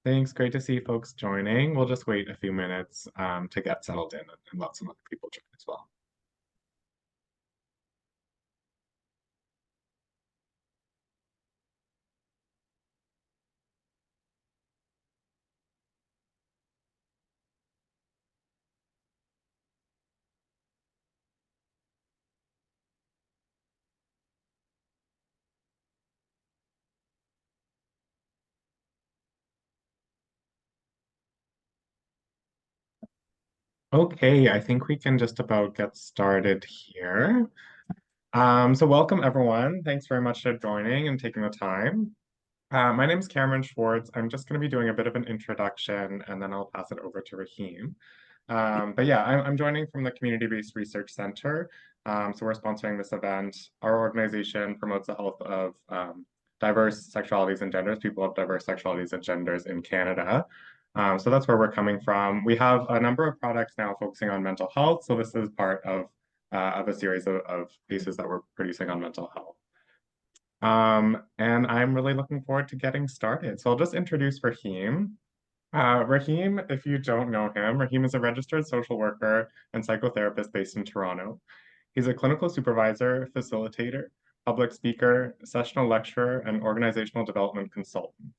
Thanks. Great to see folks joining. We'll just wait a few minutes to get settled in and let some other people join as well. Okay, I think we can just about get started here. So welcome everyone. Thanks very much for joining and taking the time. My name is Cameron Schwartz. I'm just going to be doing a bit of an introduction and then I'll pass it over to Rahim. But yeah, I'm joining from the Community-Based Research Center. So we're sponsoring this event. Our organization promotes the health of diverse sexualities and genders, people of diverse sexualities and genders in Canada. So that's where we're coming from. We have a number of products now focusing on mental health. So this is part of a series of pieces that we're producing on mental health. And I'm really looking forward to getting started. So I'll just introduce Rahim. Rahim, if you don't know him, Rahim is a registered social worker and psychotherapist based in Toronto. He's a clinical supervisor, facilitator, public speaker, sessional lecturer, and organizational development consultant.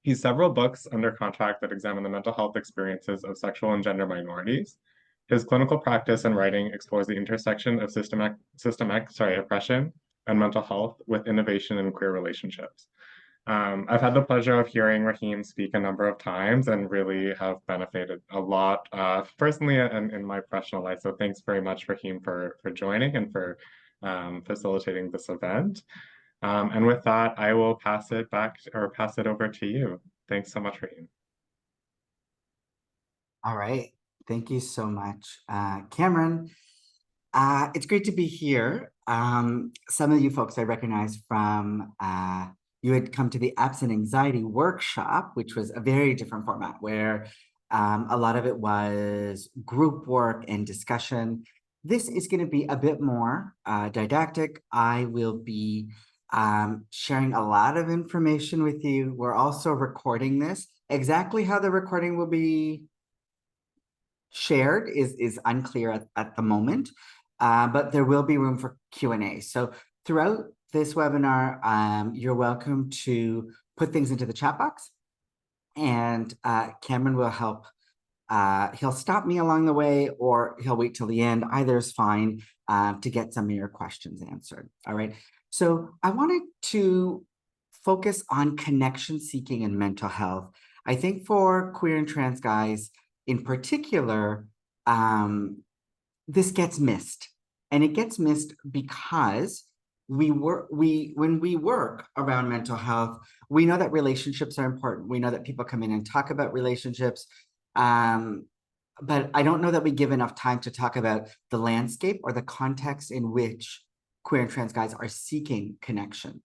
He's several books under contract that examine the mental health experiences of sexual and gender minorities. His clinical practice and writing explores the intersection of oppression and mental health with innovation in queer relationships. I've had the pleasure of hearing Rahim speak a number of times and really have benefited a lot personally and in my professional life. So thanks very much, Rahim, for joining and for facilitating this event. And with that, I will pass it over to you. Thanks so much, Rahim. All right. Thank you so much, Cameron. It's great to be here. Some of you folks I recognize from, you had come to the Absent Anxiety workshop, which was a very different format where a lot of it was group work and discussion. This is going to be a bit more didactic. I will be sharing a lot of information with you. We're also recording this. Exactly how the recording will be shared is unclear at the moment, but there will be room for Q&A. So throughout this webinar, you're welcome to put things into the chat box, and Cameron will help. He'll stop me along the way, or he'll wait till the end. Either is fine to get some of your questions answered. All right. So I wanted to focus on connection seeking and mental health. I think for queer and trans guys in particular, this gets missed. And it gets missed because when we work around mental health, we know that relationships are important. We know that people come in and talk about relationships. But I don't know that we give enough time to talk about the landscape or the context in which queer and trans guys are seeking connection.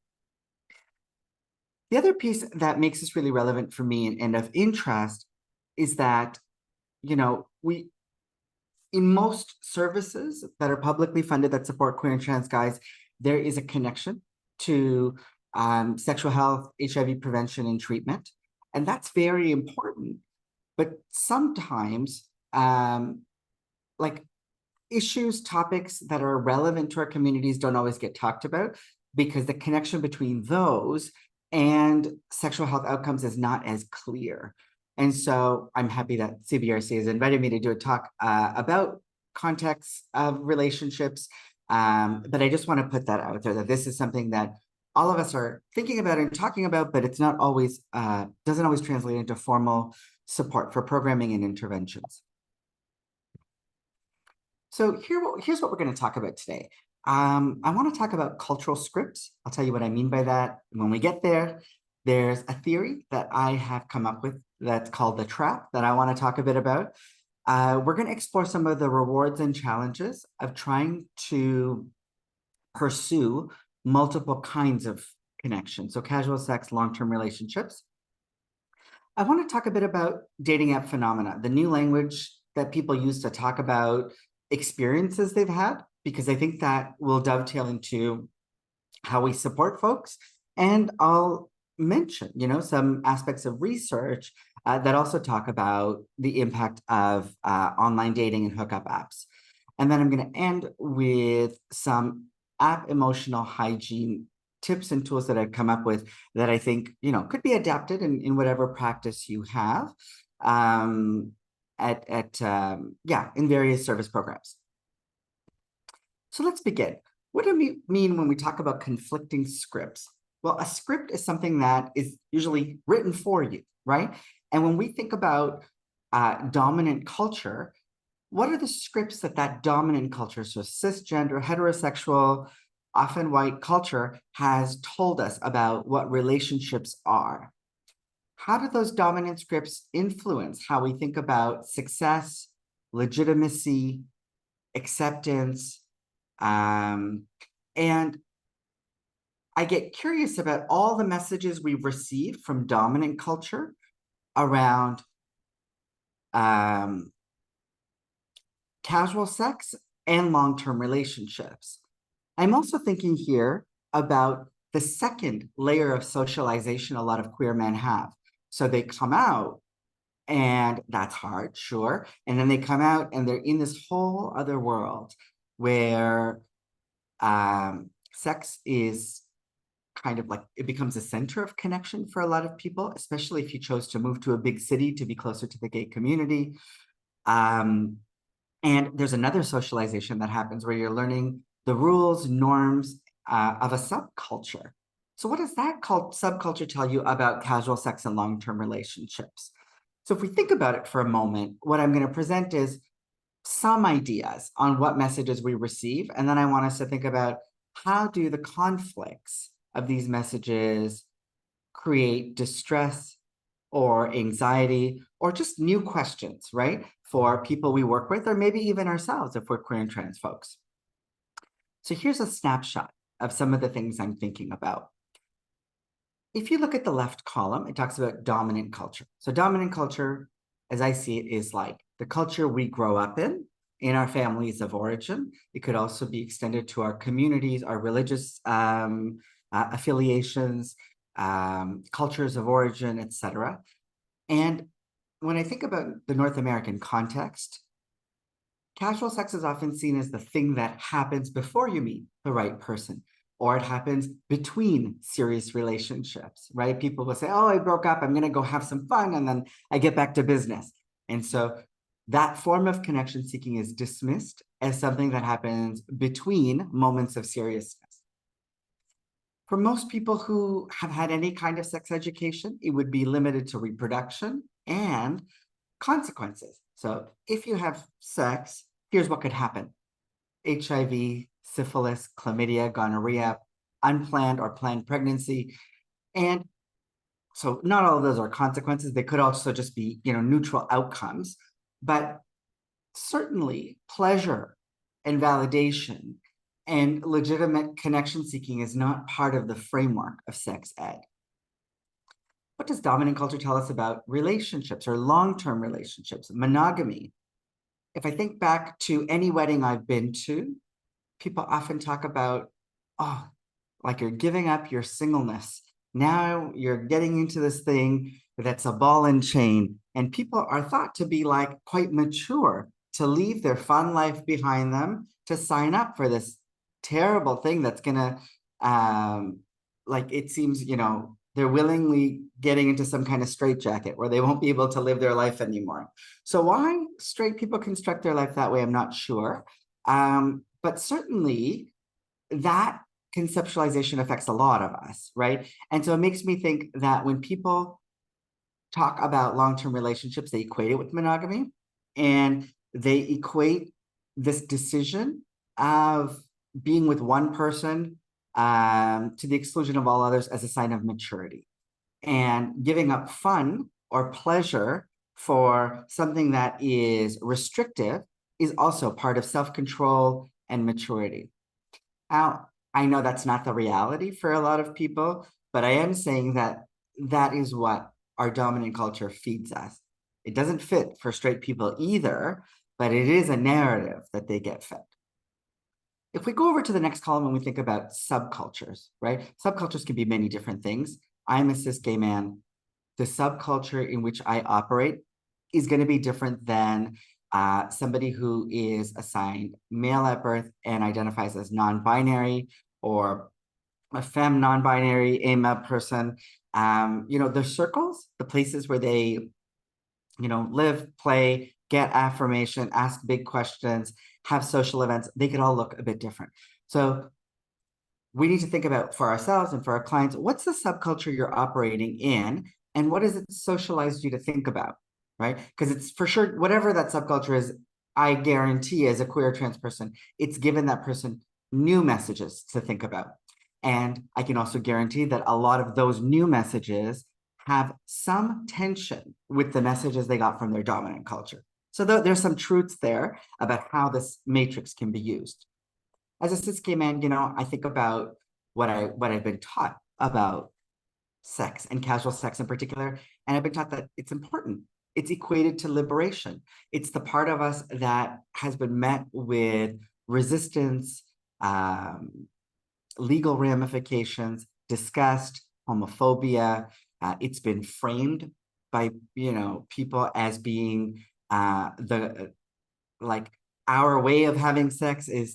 The other piece that makes this really relevant for me and of interest is that, you know, in most services that are publicly funded that support queer and trans guys, there is a connection to sexual health, HIV prevention, and treatment. And that's very important. But sometimes, like issues, topics that are relevant to our communities don't always get talked about because the connection between those and sexual health outcomes is not as clear. And so I'm happy that CBRC has invited me to do a talk about context of relationships. But I just want to put that out there, that this is something that all of us are thinking about and talking about, but it's not always, doesn't always translate into formal support for programming and interventions. So here's what we're going to talk about today. I want to talk about cultural scripts. I'll tell you what I mean by that. When we get there, there's a theory that I have come up with that's called the trap that I want to talk a bit about. We're going to explore some of the rewards and challenges of trying to pursue multiple kinds of connections. So casual sex, long-term relationships. I want to talk a bit about dating app phenomena, the new language that people use to talk about experiences they've had, because I think that will dovetail into how we support folks. And I'll mention, some aspects of research that also talk about the impact of online dating and hookup apps. And then I'm going to end with some app emotional hygiene tips and tools that I've come up with that I think, could be adapted in whatever practice you have in various service programs. So let's begin. What do we mean when we talk about conflicting scripts? Well, a script is something that is usually written for you, right? And when we think about dominant culture, what are the scripts that dominant culture, so cisgender, heterosexual, often white culture, has told us about what relationships are? How do those dominant scripts influence how we think about success, legitimacy, acceptance? And I get curious about all the messages we've received from dominant culture around casual sex and long-term relationships. I'm also thinking here about the second layer of socialization a lot of queer men have. So they come out, and that's hard, sure. And then they come out and they're in this whole other world where sex is kind of like, it becomes a center of connection for a lot of people, especially if you chose to move to a big city to be closer to the gay community. And there's another socialization that happens where you're learning the rules, norms of a subculture. So what does that subculture tell you about casual sex and long-term relationships? So if we think about it for a moment, what I'm going to present is some ideas on what messages we receive. And then I want us to think about how do the conflicts of these messages create distress or anxiety or just new questions, right? For people we work with, or maybe even ourselves if we're queer and trans folks. So here's a snapshot of some of the things I'm thinking about. If you look at the left column, it talks about dominant culture. So dominant culture, as I see it, is like the culture we grow up in our families of origin. It could also be extended to our communities, our religious affiliations, cultures of origin, etc. And when I think about the North American context, casual sex is often seen as the thing that happens before you meet the right person, or it happens between serious relationships, right? People will say, oh, I broke up, I'm going to go have some fun, and then I get back to business. And so that form of connection seeking is dismissed as something that happens between moments of seriousness. For most people who have had any kind of sex education, it would be limited to reproduction and consequences. So if you have sex, here's what could happen: HIV, syphilis, chlamydia, gonorrhea, unplanned or planned pregnancy. And so not all of those are consequences. They could also just be, neutral outcomes. But certainly pleasure and validation and legitimate connection seeking is not part of the framework of sex ed. What does dominant culture tell us about relationships or long-term relationships, monogamy? If I think back to any wedding I've been to, people often talk about, oh, like you're giving up your singleness. Now you're getting into this thing that's a ball and chain. And people are thought to be like quite mature to leave their fun life behind them to sign up for this terrible thing that's gonna, like it seems, they're willingly getting into some kind of straitjacket where they won't be able to live their life anymore. So why straight people construct their life that way, I'm not sure. But certainly that conceptualization affects a lot of us, right? And so it makes me think that when people talk about long-term relationships, they equate it with monogamy, and they equate this decision of being with one person to the exclusion of all others as a sign of maturity. And giving up fun or pleasure for something that is restrictive is also part of self-control and maturity. Now, I know that's not the reality for a lot of people, but I am saying that that is what our dominant culture feeds us. It doesn't fit for straight people either, but it is a narrative that they get fed. If we go over to the next column and we think about subcultures, right? Subcultures can be many different things. I'm a cis gay man. The subculture in which I operate is going to be different than somebody who is assigned male at birth and identifies as non-binary, or a femme non-binary, AMAB person. The circles, the places where they, live, play, get affirmation, ask big questions, have social events, they could all look a bit different. So we need to think about, for ourselves and for our clients, what's the subculture you're operating in, and what has it socialized you to think about, right? Because it's for sure, whatever that subculture is, I guarantee as a queer trans person, it's given that person new messages to think about. And I can also guarantee that a lot of those new messages have some tension with the messages they got from their dominant culture. So there's some truths there about how this matrix can be used. As a cis gay man, I think about what I've been taught about sex, and casual sex in particular, and I've been taught that it's important. It's equated to liberation. It's the part of us that has been met with resistance, legal ramifications, disgust, homophobia. It's been framed by people as being our way of having sex is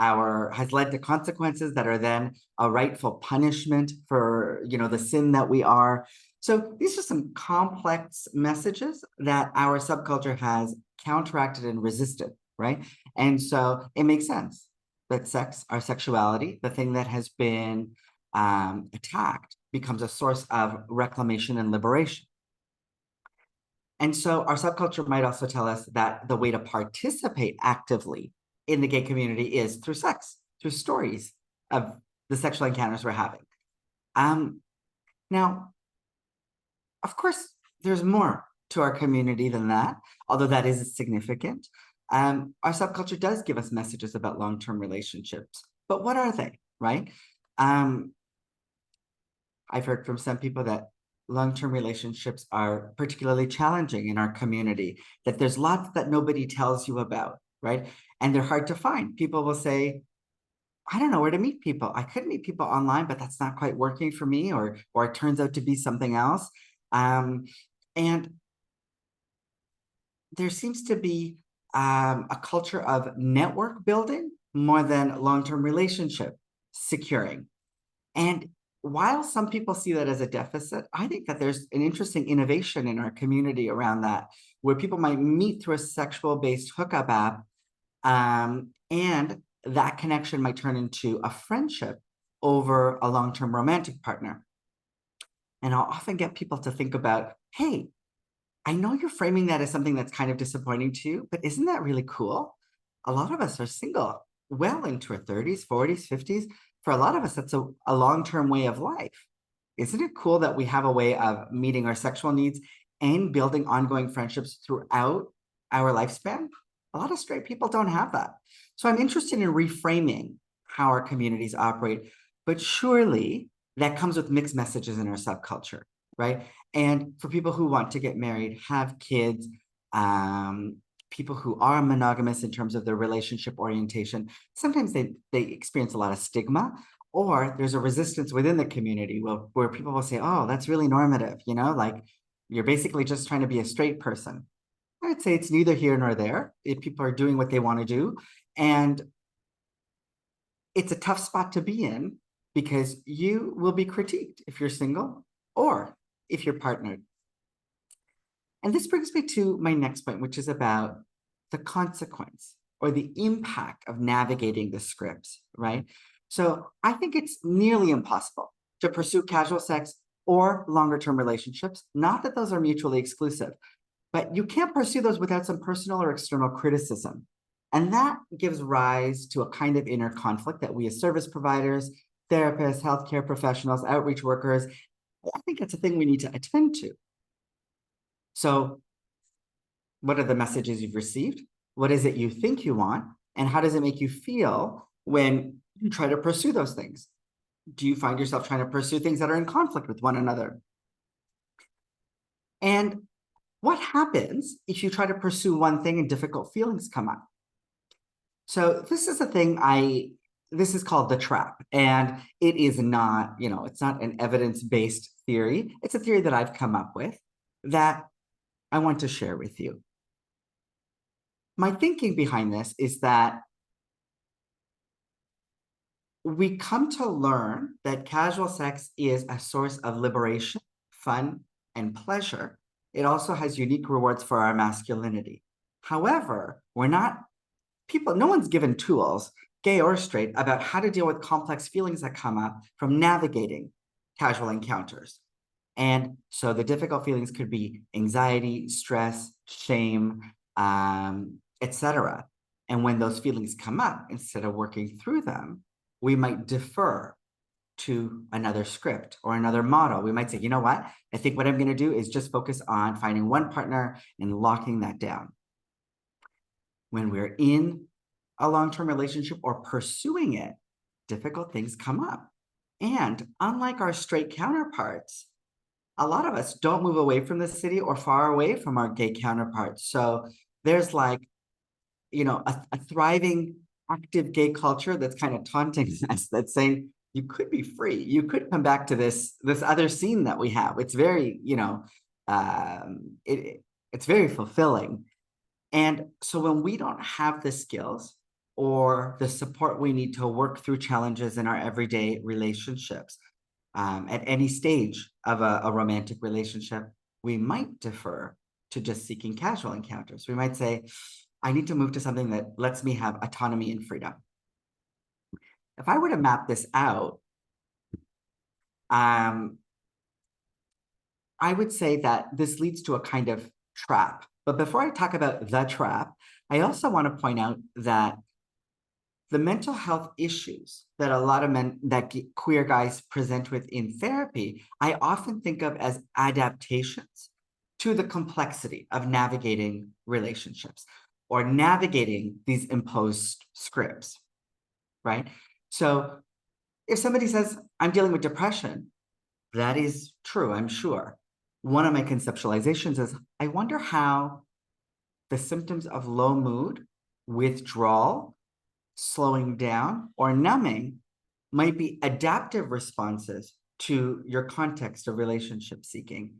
has led to consequences that are then a rightful punishment for the sin that we are. So these are some complex messages that our subculture has counteracted and resisted, right? And so it makes sense that sex, our sexuality, the thing that has been attacked, becomes a source of reclamation and liberation. And so our subculture might also tell us that the way to participate actively in the gay community is through sex, through stories of the sexual encounters we're having. Now, of course, there's more to our community than that, although that is significant. Our subculture does give us messages about long-term relationships, but what are they, right? I've heard from some people that long-term relationships are particularly challenging in our community, that there's lots that nobody tells you about, right? And they're hard to find. People will say, I don't know where to meet people. I could meet people online, but that's not quite working for me, or it turns out to be something else. And there seems to be a culture of network building more than long-term relationship securing. And while some people see that as a deficit, I think that there's an interesting innovation in our community around that, where people might meet through a sexual-based hookup app, and that connection might turn into a friendship over a long-term romantic partner. And I'll often get people to think about, hey, I know you're framing that as something that's kind of disappointing to you, but isn't that really cool? A lot of us are single well into our 30s, 40s, 50s. For a lot of us, that's a long-term way of life. Isn't it cool that we have a way of meeting our sexual needs and building ongoing friendships throughout our lifespan? A lot of straight people don't have that. So I'm interested in reframing how our communities operate, but surely that comes with mixed messages in our subculture, right? And for people who want to get married, have kids, people who are monogamous in terms of their relationship orientation, sometimes they experience a lot of stigma, or there's a resistance within the community where people will say, oh, that's really normative, like you're basically just trying to be a straight person. I'd say it's neither here nor there. If people are doing what they want to do, and it's a tough spot to be in, because you will be critiqued if you're single or if you're partnered. And this brings me to my next point, which is about the consequence or the impact of navigating the scripts, right? So I think it's nearly impossible to pursue casual sex or longer-term relationships. Not that those are mutually exclusive, but you can't pursue those without some personal or external criticism. And that gives rise to a kind of inner conflict that we as service providers, therapists, healthcare professionals, outreach workers, I think it's a thing we need to attend to. So what are the messages you've received? What is it you think you want? And how does it make you feel when you try to pursue those things? Do you find yourself trying to pursue things that are in conflict with one another? And what happens if you try to pursue one thing and difficult feelings come up? So this is a thing this is called the trap, and it is not, it's not an evidence-based theory. It's a theory that I've come up with that I want to share with you. My thinking behind this is that we come to learn that casual sex is a source of liberation, fun, and pleasure. It also has unique rewards for our masculinity. However, no one's given tools, gay or straight, about how to deal with complex feelings that come up from navigating casual encounters. And so the difficult feelings could be anxiety, stress, shame, etc. And when those feelings come up, instead of working through them, we might defer to another script or another model. We might say, you know what? I think what I'm going to do is just focus on finding one partner and locking that down. When we're in a long-term relationship or pursuing it, difficult things come up. And unlike our straight counterparts, a lot of us don't move away from the city or far away from our gay counterparts. So there's like, a thriving, active gay culture that's kind of taunting us, that's saying, you could be free. You could come back to this other scene that we have. It's very, it's very fulfilling. And so when we don't have the skills or the support we need to work through challenges in our everyday relationships, at any stage of a romantic relationship, we might defer to just seeking casual encounters. We might say, I need to move to something that lets me have autonomy and freedom. If I were to map this out, I would say that this leads to a kind of trap. But before I talk about the trap, I also want to point out that the mental health issues that a lot of queer guys present with in therapy, I often think of as adaptations to the complexity of navigating relationships or navigating these imposed scripts, right? So if somebody says, I'm dealing with depression, that is true, I'm sure. One of my conceptualizations is, I wonder how the symptoms of low mood, withdrawal, slowing down, or numbing might be adaptive responses to your context of relationship seeking.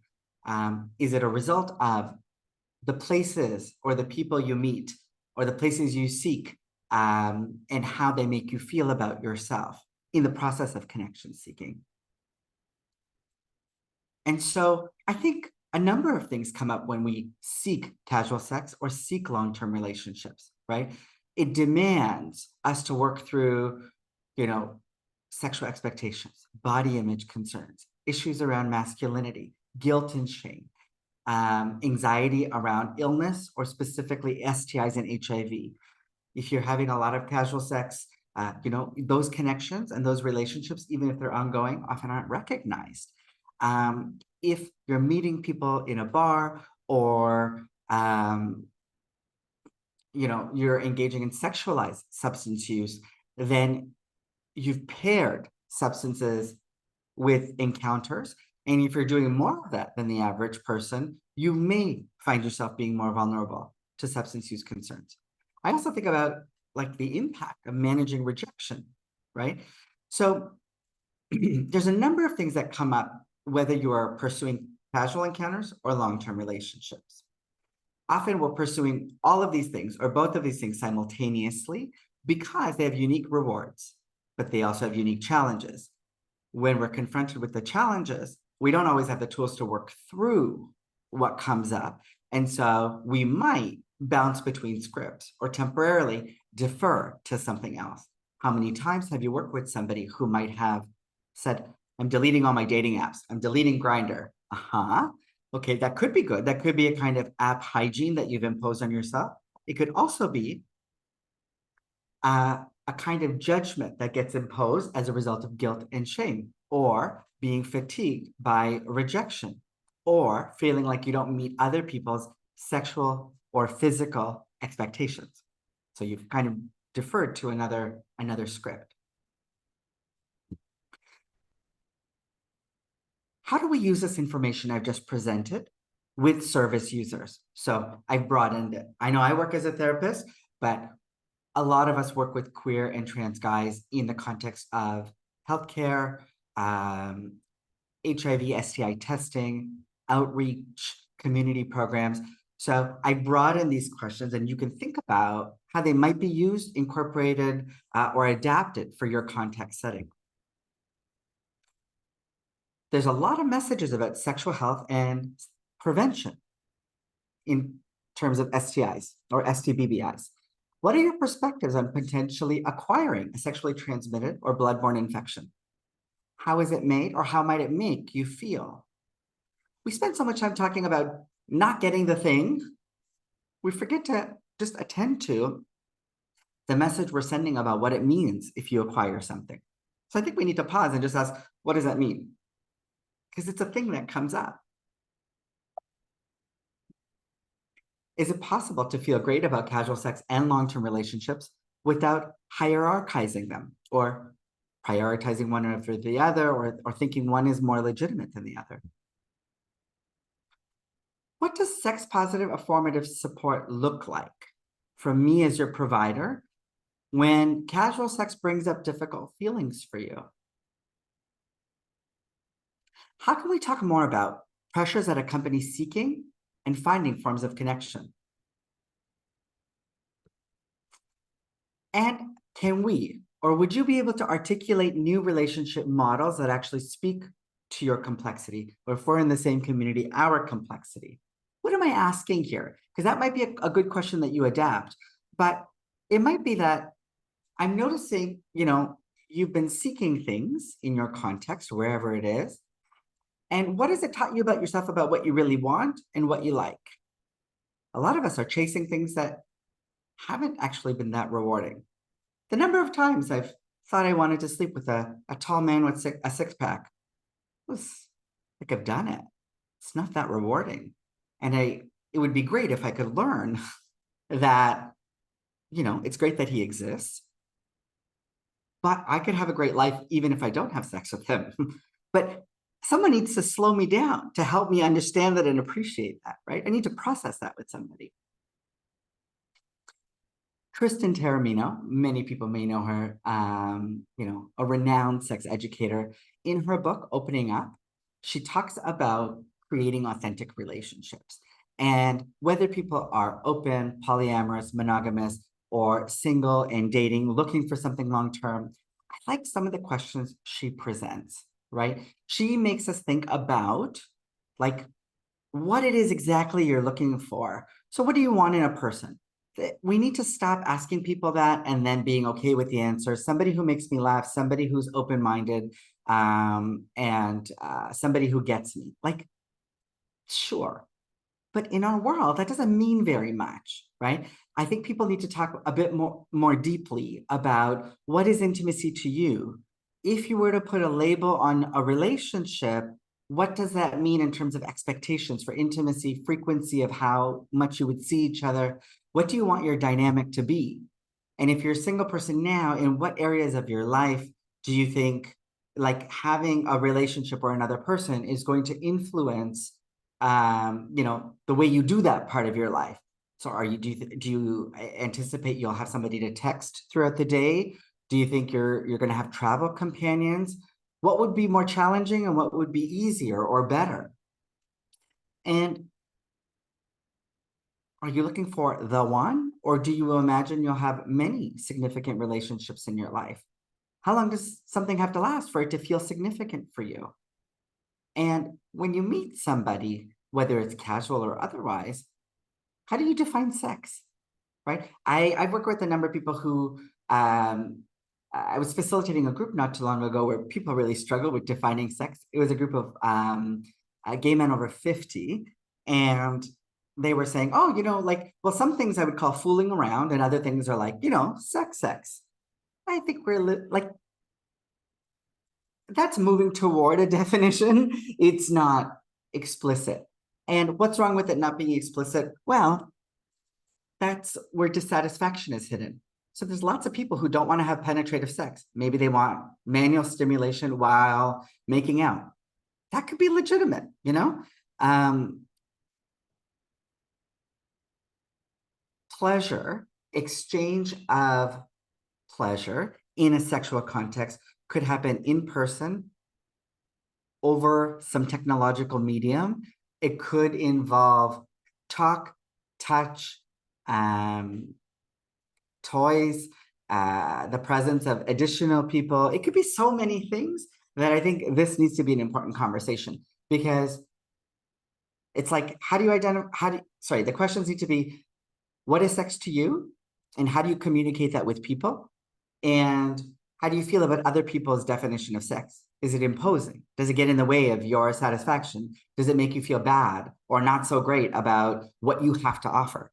Is it a result of the places or the people you meet or the places you seek, and how they make you feel about yourself in the process of connection seeking? And so I think a number of things come up when we seek casual sex or seek long-term relationships, right? It demands us to work through, sexual expectations, body image concerns, issues around masculinity, guilt and shame, anxiety around illness or specifically STIs and HIV. If you're having a lot of casual sex, those connections and those relationships, even if they're ongoing, often aren't recognized. If you're meeting people in a bar or, you're engaging in sexualized substance use, then you've paired substances with encounters. And if you're doing more of that than the average person, you may find yourself being more vulnerable to substance use concerns. I also think about like the impact of managing rejection, right? So there's a number of things that come up, whether you are pursuing casual encounters or long-term relationships. Often we're pursuing all of these things or both of these things simultaneously because they have unique rewards, but they also have unique challenges. When we're confronted with the challenges, we don't always have the tools to work through what comes up. And so we might bounce between scripts or temporarily defer to something else. How many times have you worked with somebody who might have said, I'm deleting all my dating apps, I'm deleting Grindr? Okay, that could be good. That could be a kind of app hygiene that you've imposed on yourself. It could also be a kind of judgment that gets imposed as a result of guilt and shame, or being fatigued by rejection, or feeling like you don't meet other people's sexual or physical expectations. So you've kind of deferred to another script. How do we use this information I've just presented with service users? So I've broadened it. I know I work as a therapist, but a lot of us work with queer and trans guys in the context of healthcare, HIV, STI testing, outreach, community programs. So I brought in these questions, and you can think about how they might be used, incorporated, or adapted for your context setting. There's a lot of messages about sexual health and prevention in terms of STIs or STBBIs. What are your perspectives on potentially acquiring a sexually transmitted or bloodborne infection? How is it made, or how might it make you feel? We spend so much time talking about not getting the thing, we forget to just attend to the message we're sending about what it means if you acquire something. So I think we need to pause and just ask, what does that mean? Because it's a thing that comes up. Is it possible to feel great about casual sex and long-term relationships without hierarchizing them or prioritizing one over the other, or thinking one is more legitimate than the other? What does sex-positive affirmative support look like from me as your provider when casual sex brings up difficult feelings for you? How can we talk more about pressures that accompany seeking and finding forms of connection? And can we, or would you be able to articulate new relationship models that actually speak to your complexity, or if we're in the same community, our complexity? What am I asking here? Because that might be a good question that you adapt, but it might be that I'm noticing, you've been seeking things in your context, wherever it is. And what has it taught you about yourself, about what you really want and what you like? A lot of us are chasing things that haven't actually been that rewarding. The number of times I've thought I wanted to sleep with a tall man with a six-pack was like, I've done it. It's not that rewarding. And it would be great if I could learn that, it's great that he exists, but I could have a great life even if I don't have sex with him. But someone needs to slow me down to help me understand that and appreciate that, right? I need to process that with somebody. Kristen Taramino, many people may know her, a renowned sex educator. In her book, Opening Up, she talks about creating authentic relationships. And whether people are open, polyamorous, monogamous, or single and dating, looking for something long-term, I like some of the questions she presents, right? She makes us think about, like, what it is exactly you're looking for. So what do you want in a person? We need to stop asking people that and then being okay with the answer. Somebody who makes me laugh, somebody who's open-minded, and somebody who gets me. Like, sure. But in our world, that doesn't mean very much, right? I think people need to talk a bit more deeply about what is intimacy to you. If you were to put a label on a relationship, what does that mean in terms of expectations for intimacy, frequency of how much you would see each other? What do you want your dynamic to be? And if you're a single person now, in what areas of your life do you think like having a relationship or another person is going to influence the way you do that part of your life? So do you anticipate you'll have somebody to text throughout the day? Do you think you're going to have travel companions? What would be more challenging and what would be easier or better? And are you looking for the one, or do you imagine you'll have many significant relationships in your life? How long does something have to last for it to feel significant for you? And when you meet somebody, whether it's casual or otherwise, how do you define sex, right? I've worked with a number of people who, I was facilitating a group not too long ago where people really struggle with defining sex. It was a group of gay men over 50, and they were saying, oh, well, some things I would call fooling around and other things are like, sex. I think we're like, that's moving toward a definition. It's not explicit. And what's wrong with it not being explicit? Well, that's where dissatisfaction is hidden. So there's lots of people who don't want to have penetrative sex. Maybe they want manual stimulation while making out. That could be legitimate, Pleasure, exchange of pleasure in a sexual context could happen in person over some technological medium. It could involve talk, touch, toys, the presence of additional people. It could be so many things that I think this needs to be an important conversation, because it's like, how do you identify, the questions need to be, what is sex to you? And how do you communicate that with people? And how do you feel about other people's definition of sex? Is it imposing? Does it get in the way of your satisfaction? Does it make you feel bad or not so great about what you have to offer?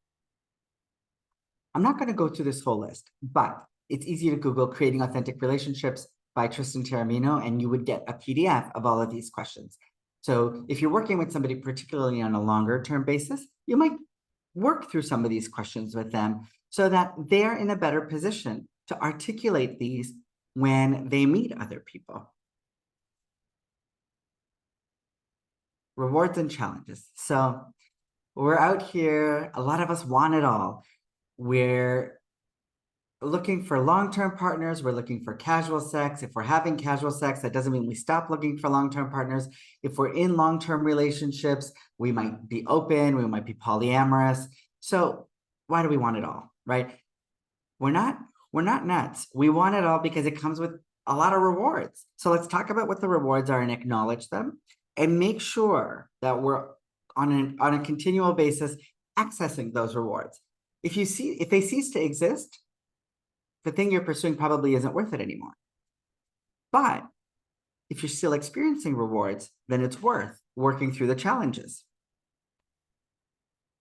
I'm not going to go through this whole list, but it's easy to Google creating authentic relationships by Tristan Taormino, and you would get a PDF of all of these questions. So if you're working with somebody, particularly on a longer term basis, you might work through some of these questions with them so that they're in a better position to articulate these when they meet other people. Rewards and challenges. So we're out here, a lot of us want it all. We're looking for long-term partners. We're looking for casual sex. If we're having casual sex, that doesn't mean we stop looking for long-term partners. If we're in long-term relationships, we might be open, we might be polyamorous. So why do we want it all, right? We're not nuts. We want it all because it comes with a lot of rewards. So let's talk about what the rewards are and acknowledge them, and make sure that we're on a continual basis accessing those rewards. If they cease to exist, the thing you're pursuing probably isn't worth it anymore. But if you're still experiencing rewards, then it's worth working through the challenges.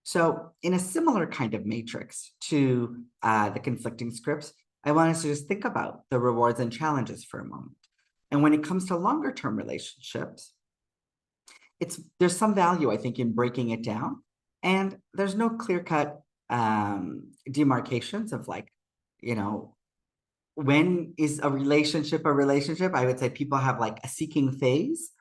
So in a similar kind of matrix to the conflicting scripts, I want us to just think about the rewards and challenges for a moment. And when it comes to longer term relationships, there's some value, I think, in breaking it down. And there's no clear-cut demarcations of, like, you know, when is a relationship a relationship? I would say people have like a seeking phase,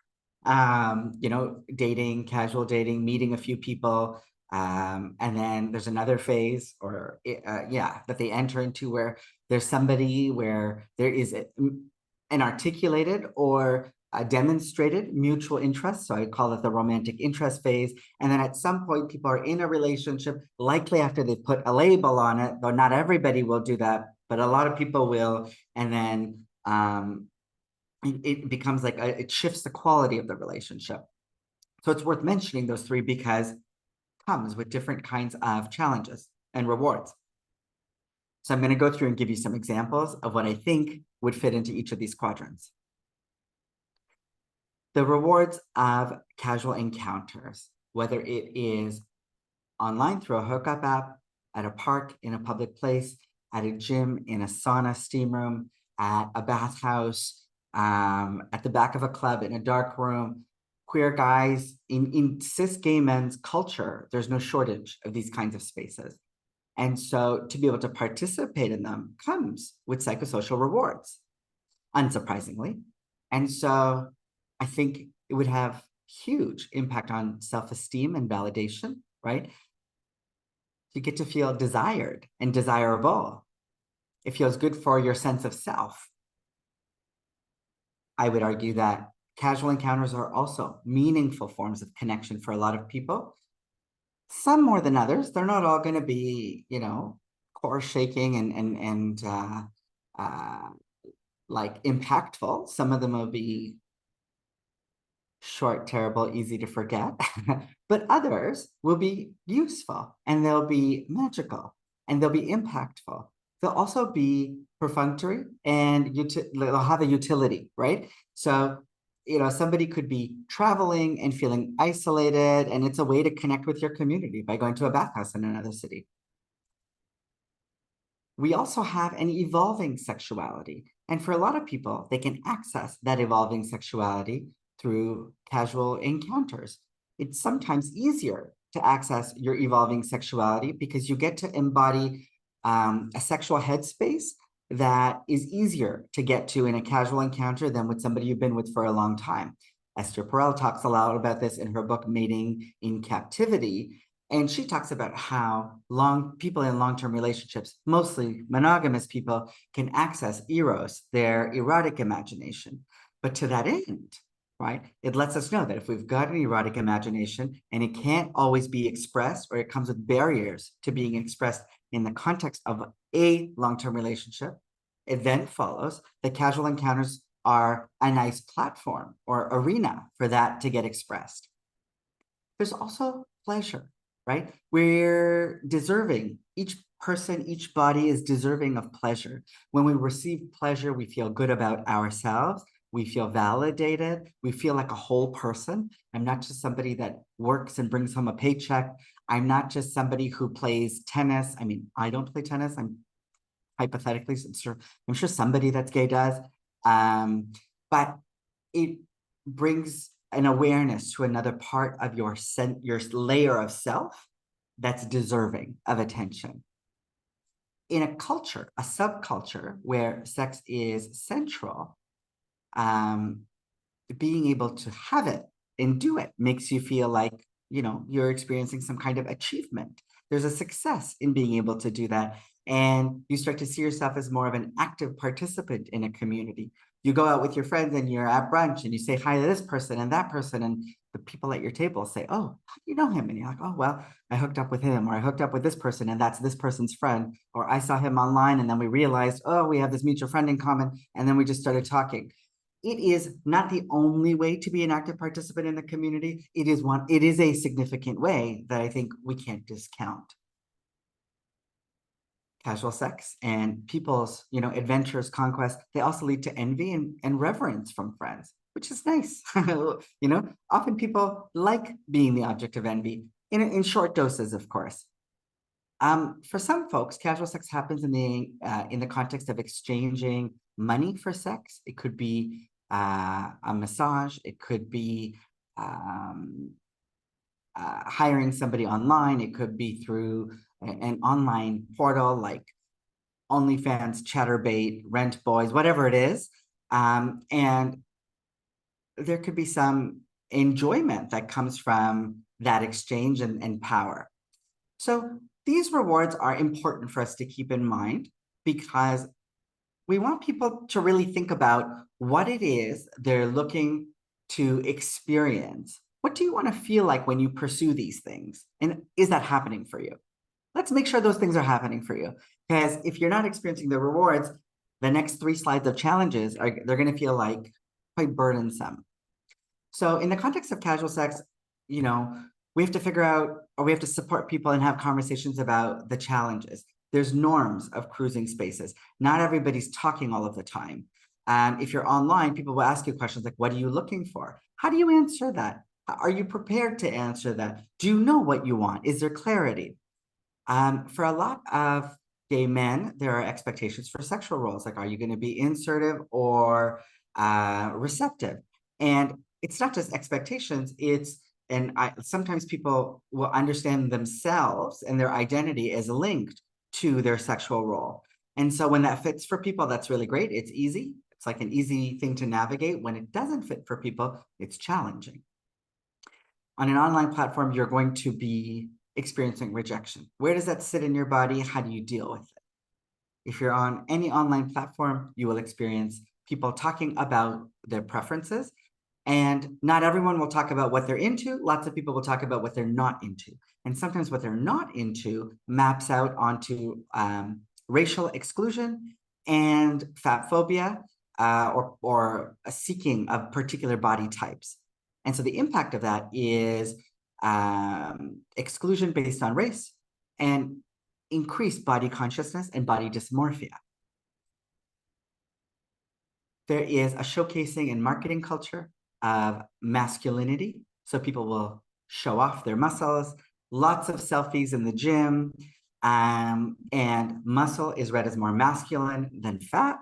you know, dating, casual dating, meeting a few people. And then there's another phase, or that they enter into where there's somebody where there is an articulated or a demonstrated mutual interest. So I call it the romantic interest phase. And then at some point, people are in a relationship, likely after they've put a label on it, though not everybody will do that, but a lot of people will. And then it becomes like it shifts the quality of the relationship. So it's worth mentioning those three because it comes with different kinds of challenges and rewards. So I'm going to go through and give you some examples of what I think would fit into each of these quadrants. The rewards of casual encounters, whether it is online through a hookup app, at a park, in a public place, at a gym, in a sauna steam room, at a bathhouse, at the back of a club, in a dark room. Queer guys, in cis gay men's culture, there's no shortage of these kinds of spaces. And so to be able to participate in them comes with psychosocial rewards, unsurprisingly. And so I think it would have huge impact on self-esteem and validation, right? You get to feel desired and desirable. It feels good for your sense of self. I would argue that casual encounters are also meaningful forms of connection for a lot of people. Some more than others. They're not all going to be, you know, core shaking and like impactful. Some of them will be short, terrible, easy to forget, but others will be useful, and they'll be magical, and they'll be impactful. They'll also be perfunctory, and they'll have a utility, right? So, you know, somebody could be traveling and feeling isolated, and it's a way to connect with your community by going to a bathhouse in another city. We also have an evolving sexuality. And for a lot of people, they can access that evolving sexuality through casual encounters. It's sometimes easier to access your evolving sexuality because you get to embody a sexual headspace that is easier to get to in a casual encounter than with somebody you've been with for a long time. Esther Perel talks a lot about this in her book, Mating in Captivity. And she talks about how people in long-term relationships, mostly monogamous people, can access eros, their erotic imagination. But to that end, right? It lets us know that if we've got an erotic imagination and it can't always be expressed, or it comes with barriers to being expressed in the context of a long-term relationship, it then follows that casual encounters are a nice platform or arena for that to get expressed. There's also pleasure, right? We're deserving. Each person, each body is deserving of pleasure. When we receive pleasure, we feel good about ourselves. We feel validated. We feel like a whole person. I'm not just somebody that works and brings home a paycheck. I'm not just somebody who plays tennis. I mean, I don't play tennis. I'm hypothetically, I'm sure somebody that's gay does. But it brings an awareness to another part of your layer of self that's deserving of attention. In a culture, a subculture where sex is central, being able to have it and do it makes you feel like, you know, you're experiencing some kind of achievement. There's a success in being able to do that. And you start to see yourself as more of an active participant in a community. You go out with your friends and you're at brunch and you say hi to this person and that person, and the people at your table say, oh, how do you know him? And you're like, oh, well, I hooked up with him, or I hooked up with this person and that's this person's friend, or I saw him online and then we realized, oh, we have this mutual friend in common, and then we just started talking. It is not the only way to be an active participant in the community. It is a significant way that I think we can't discount. Casual sex and people's, you know, adventures, conquests, they also lead to envy and reverence from friends, which is nice. You know, often people like being the object of envy in short doses, of course. For some folks, casual sex happens in the context of exchanging money for sex. It could be a massage. It could be hiring somebody online. It could be through an online portal like OnlyFans, Chatterbait, Rent Boys, whatever it is. And there could be some enjoyment that comes from that exchange and power. So these rewards are important for us to keep in mind, because we want people to really think about what it is they're looking to experience. What do you want to feel like when you pursue these things? And is that happening for you? Let's make sure those things are happening for you. Because if you're not experiencing the rewards, the next 3 slides of challenges they're going to feel like quite burdensome. So in the context of casual sex, you know, we have to figure out, or we have to support people and have conversations about the challenges. There's norms of cruising spaces. Not everybody's talking all of the time. If you're online, people will ask you questions like, what are you looking for? How do you answer that? Are you prepared to answer that? Do you know what you want? Is there clarity? For a lot of gay men, there are expectations for sexual roles. Like, are you going to be insertive or receptive? And it's not just expectations, sometimes people will understand themselves and their identity as linked to their sexual role. And so when that fits for people, that's really great. It's easy. It's like an easy thing to navigate. When it doesn't fit for people, it's challenging. On an online platform, you're going to be experiencing rejection. Where does that sit in your body? How do you deal with it? If you're on any online platform, you will experience people talking about their preferences. And not everyone will talk about what they're into. Lots of people will talk about what they're not into. And sometimes what they're not into maps out onto racial exclusion and fat phobia, or a seeking of particular body types. And so the impact of that is exclusion based on race and increased body consciousness and body dysmorphia. There is a showcasing and marketing culture of masculinity. So people will show off their muscles, lots of selfies in the gym, and muscle is read as more masculine than fat.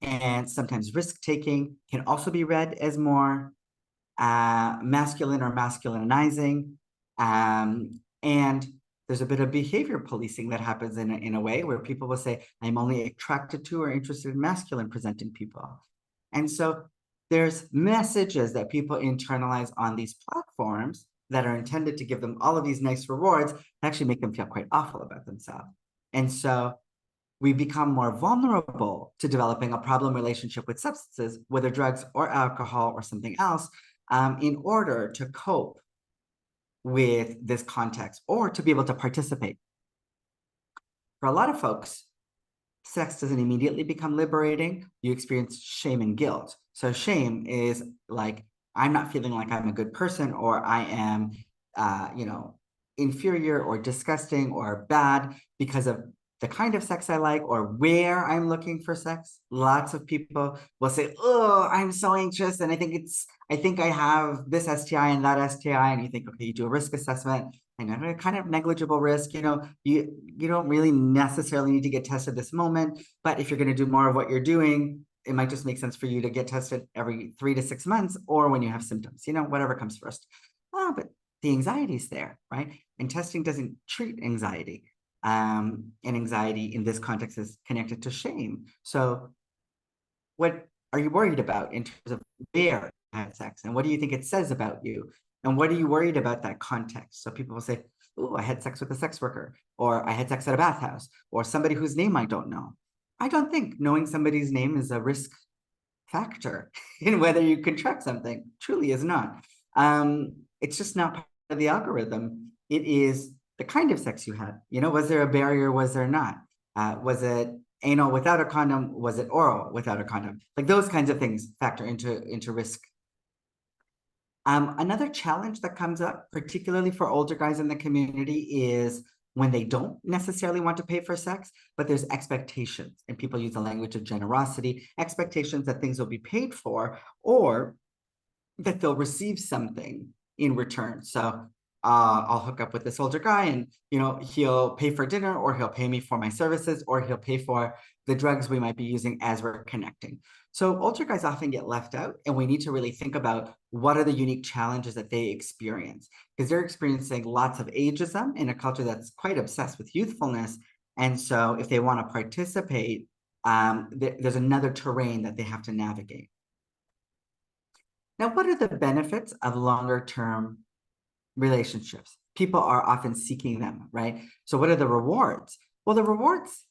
And sometimes risk-taking can also be read as more masculine or masculinizing. And there's a bit of behavior policing that happens in a way where people will say, I'm only attracted to or interested in masculine presenting people. And so there's messages that people internalize on these platforms that are intended to give them all of these nice rewards that actually make them feel quite awful about themselves. And so we become more vulnerable to developing a problem relationship with substances, whether drugs or alcohol or something else, in order to cope with this context or to be able to participate. For a lot of folks, sex doesn't immediately become liberating. You experience shame and guilt. So shame is like, I'm not feeling like I'm a good person, or I am, inferior or disgusting or bad because of the kind of sex I like or where I'm looking for sex. Lots of people will say, oh, I'm so anxious. And I think I have this STI and that STI. And you think, okay, you do a risk assessment and a kind of negligible risk, you don't really necessarily need to get tested this moment, but if you're going to do more of what you're doing, it might just make sense for you to get tested every 3 to 6 months or when you have symptoms, whatever comes first. But the anxiety is there, right? And testing doesn't treat anxiety. And anxiety in this context is connected to shame. So what are you worried about in terms of where you had sex? And what do you think it says about you? And what are you worried about that context? So people will say, oh, I had sex with a sex worker, or I had sex at a bathhouse, or somebody whose name I don't know. I don't think knowing somebody's name is a risk factor in whether you contract something. Truly is not. It's just not part of the algorithm. It is the kind of sex you had. Was there a barrier? Was there not? Was it anal without a condom? Was it oral without a condom? Like those kinds of things factor into risk. Another challenge that comes up, particularly for older guys in the community, is when they don't necessarily want to pay for sex, but there's expectations, and people use the language of generosity, expectations that things will be paid for, or that they'll receive something in return. So I'll hook up with this older guy and, he'll pay for dinner, or he'll pay me for my services, or he'll pay for the drugs we might be using as we're connecting. So older guys often get left out, and we need to really think about what are the unique challenges that they experience, because they're experiencing lots of ageism in a culture that's quite obsessed with youthfulness. And so if they want to participate, there's another terrain that they have to navigate. Now, what are the benefits of longer-term relationships? People are often seeking them, right? So what are the rewards? Well, the rewards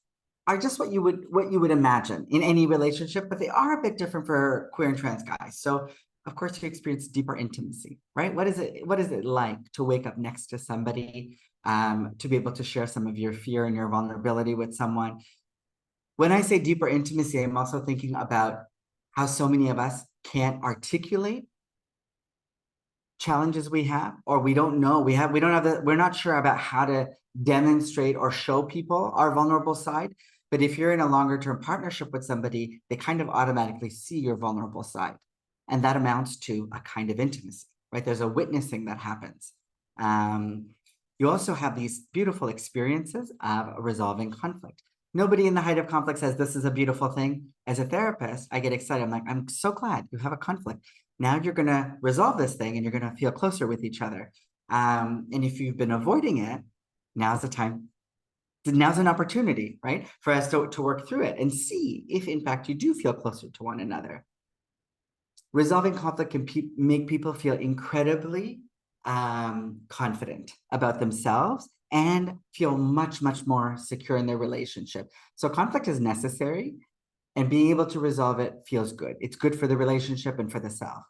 are just what you would imagine in any relationship, but they are a bit different for queer and trans guys. So of course you experience deeper intimacy, right? What is it like to wake up next to somebody, to be able to share some of your fear and your vulnerability with someone? When I say deeper intimacy, I'm also thinking about how so many of us can't articulate challenges we have, or we don't know, we're not sure about how to demonstrate or show people our vulnerable side. But if you're in a longer term partnership with somebody, they kind of automatically see your vulnerable side. And that amounts to a kind of intimacy, right? There's a witnessing that happens. You also have these beautiful experiences of resolving conflict. Nobody in the height of conflict says this is a beautiful thing. As a therapist, I get excited. I'm like, I'm so glad you have a conflict. Now you're going to resolve this thing and you're going to feel closer with each other. And if you've been avoiding it, now's the time. Now's an opportunity, right, for us to work through it and see if, in fact, you do feel closer to one another. Resolving conflict can make people feel incredibly confident about themselves and feel much, much more secure in their relationship. So conflict is necessary, and being able to resolve it feels good. It's good for the relationship and for the self.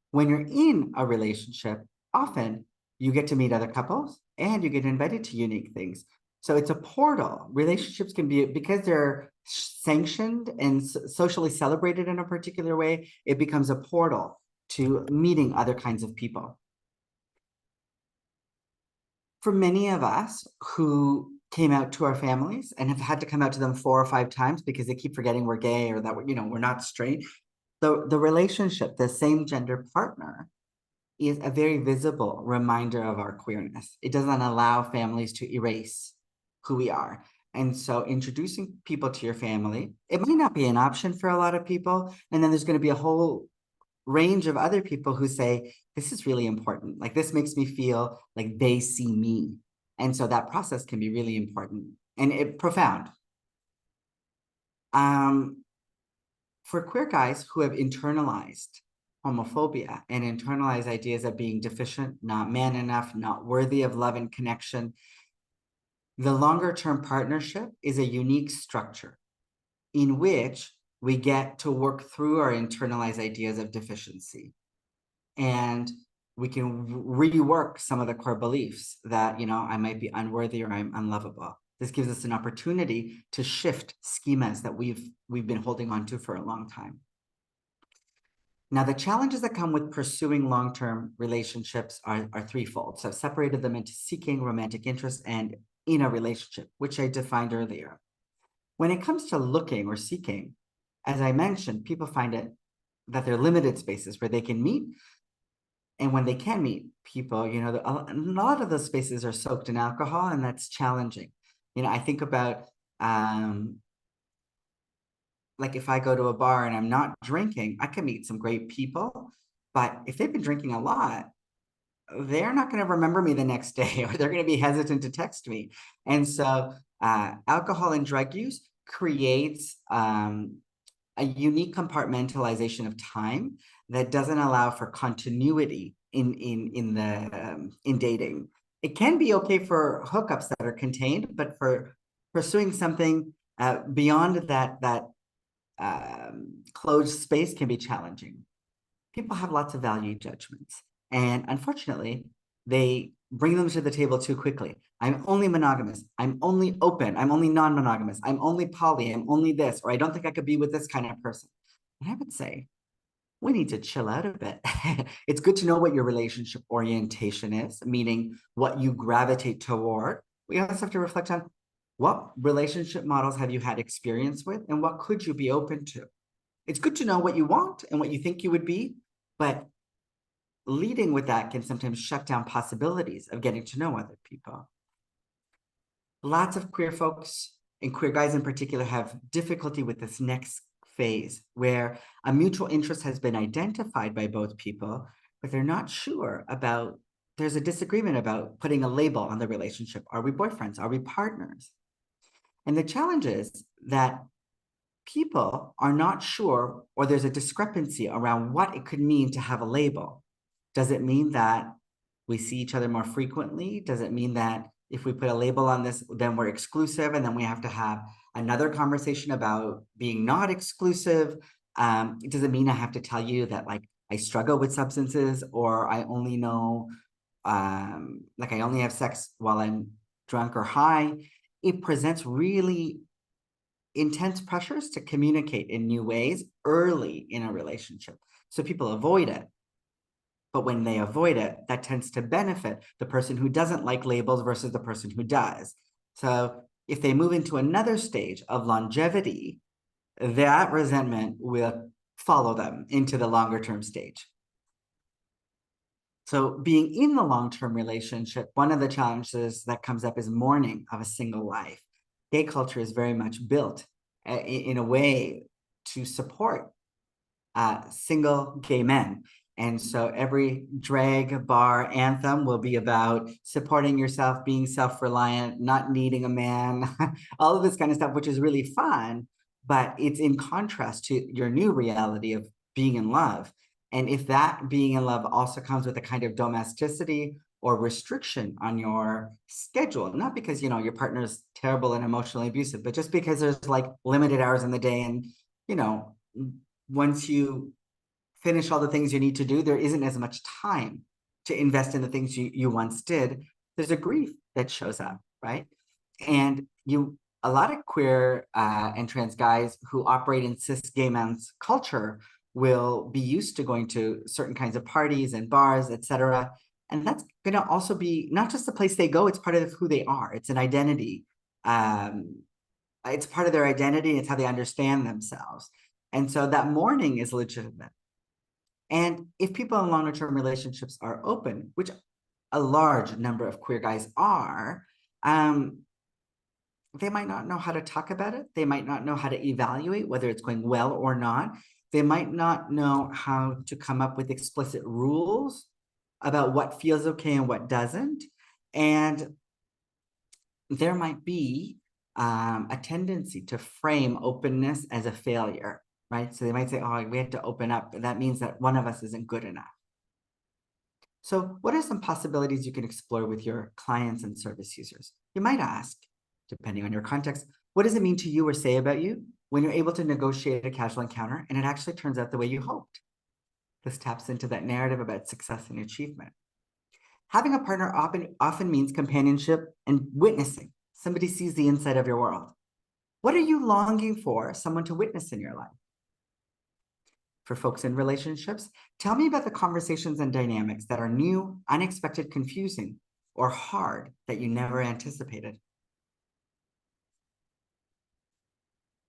When you're in a relationship, often you get to meet other couples and you get invited to unique things. So it's a portal. Relationships can be, because they're sanctioned and socially celebrated in a particular way, it becomes a portal to meeting other kinds of people. For many of us who came out to our families and have had to come out to them 4 or 5 times because they keep forgetting we're gay or that we're not straight, the relationship, the same gender partner, is a very visible reminder of our queerness. It doesn't allow families to erase who we are. And so introducing people to your family, it might not be an option for a lot of people. And then there's going to be a whole range of other people who say, this is really important. Like, this makes me feel like they see me. And so that process can be really important and profound. For queer guys who have internalized homophobia and internalized ideas of being deficient, not man enough, not worthy of love and connection, the longer-term partnership is a unique structure in which we get to work through our internalized ideas of deficiency. and we can rework some of the core beliefs that, I might be unworthy or I'm unlovable. This gives us an opportunity to shift schemas that we've been holding on to for a long time. Now, the challenges that come with pursuing long-term relationships are threefold. So I've separated them into seeking, romantic interest, and in a relationship, which I defined earlier. When it comes to looking or seeking, as I mentioned, people find it that they're limited spaces where they can meet. And when they can meet people, a lot of those spaces are soaked in alcohol, and that's challenging. I think about like if I go to a bar and I'm not drinking, I can meet some great people. But if they've been drinking a lot, they're not going to remember me the next day, or they're going to be hesitant to text me. And so alcohol and drug use creates a unique compartmentalization of time that doesn't allow for continuity in dating. It can be okay for hookups that are contained, but for pursuing something beyond that closed space can be challenging. People have lots of value judgments, and unfortunately, they bring them to the table too quickly. I'm only monogamous. I'm only open. I'm only non-monogamous. I'm only poly. I'm only this, or I don't think I could be with this kind of person. And I would say, we need to chill out a bit. It's good to know what your relationship orientation is, meaning what you gravitate toward. We also have to reflect on what relationship models have you had experience with, and what could you be open to? It's good to know what you want and what you think you would be, but leading with that can sometimes shut down possibilities of getting to know other people. Lots of queer folks, and queer guys in particular, have difficulty with this next phase where a mutual interest has been identified by both people, but they're not sure about, there's a disagreement about putting a label on the relationship. Are we boyfriends? Are we partners? And the challenge is that people are not sure, or there's a discrepancy around what it could mean to have a label. Does it mean that we see each other more frequently? Does it mean that if we put a label on this, then we're exclusive, and then we have to have another conversation about being not exclusive? Does it mean I have to tell you that like I struggle with substances, or I only know, like I only have sex while I'm drunk or high? It presents really intense pressures to communicate in new ways early in a relationship. So people avoid it. But when they avoid it, that tends to benefit the person who doesn't like labels versus the person who does. So if they move into another stage of longevity, that resentment will follow them into the longer term stage. So being in the long-term relationship, one of the challenges that comes up is mourning of a single life. Gay culture is very much built in a way to support single gay men. And so every drag bar anthem will be about supporting yourself, being self-reliant, not needing a man, all of this kind of stuff, which is really fun, but it's in contrast to your new reality of being in love. And if that being in love also comes with a kind of domesticity or restriction on your schedule, not because, your partner's terrible and emotionally abusive, but just because there's like limited hours in the day, and, once you finish all the things you need to do, there isn't as much time to invest in the things you once did. There's a grief that shows up, right? And a lot of queer and trans guys who operate in cis gay men's culture will be used to going to certain kinds of parties and bars, etc. And that's going to also be not just the place they go, it's part of who they are. It's an identity. It's part of their identity. It's how they understand themselves. And so that mourning is legitimate. And if people in longer term relationships are open, which a large number of queer guys are, they might not know how to talk about it. They might not know how to evaluate whether it's going well or not. They might not know how to come up with explicit rules about what feels okay and what doesn't. And there might be a tendency to frame openness as a failure, right? So they might say, oh, we have to open up, but that means that one of us isn't good enough. So what are some possibilities you can explore with your clients and service users? You might ask, depending on your context, what does it mean to you or say about you when you're able to negotiate a casual encounter and it actually turns out the way you hoped? This taps into that narrative about success and achievement. Having a partner often means companionship and witnessing. Somebody sees the inside of your world. What are you longing for someone to witness in your life? For folks in relationships, tell me about the conversations and dynamics that are new, unexpected, confusing, or hard that you never anticipated.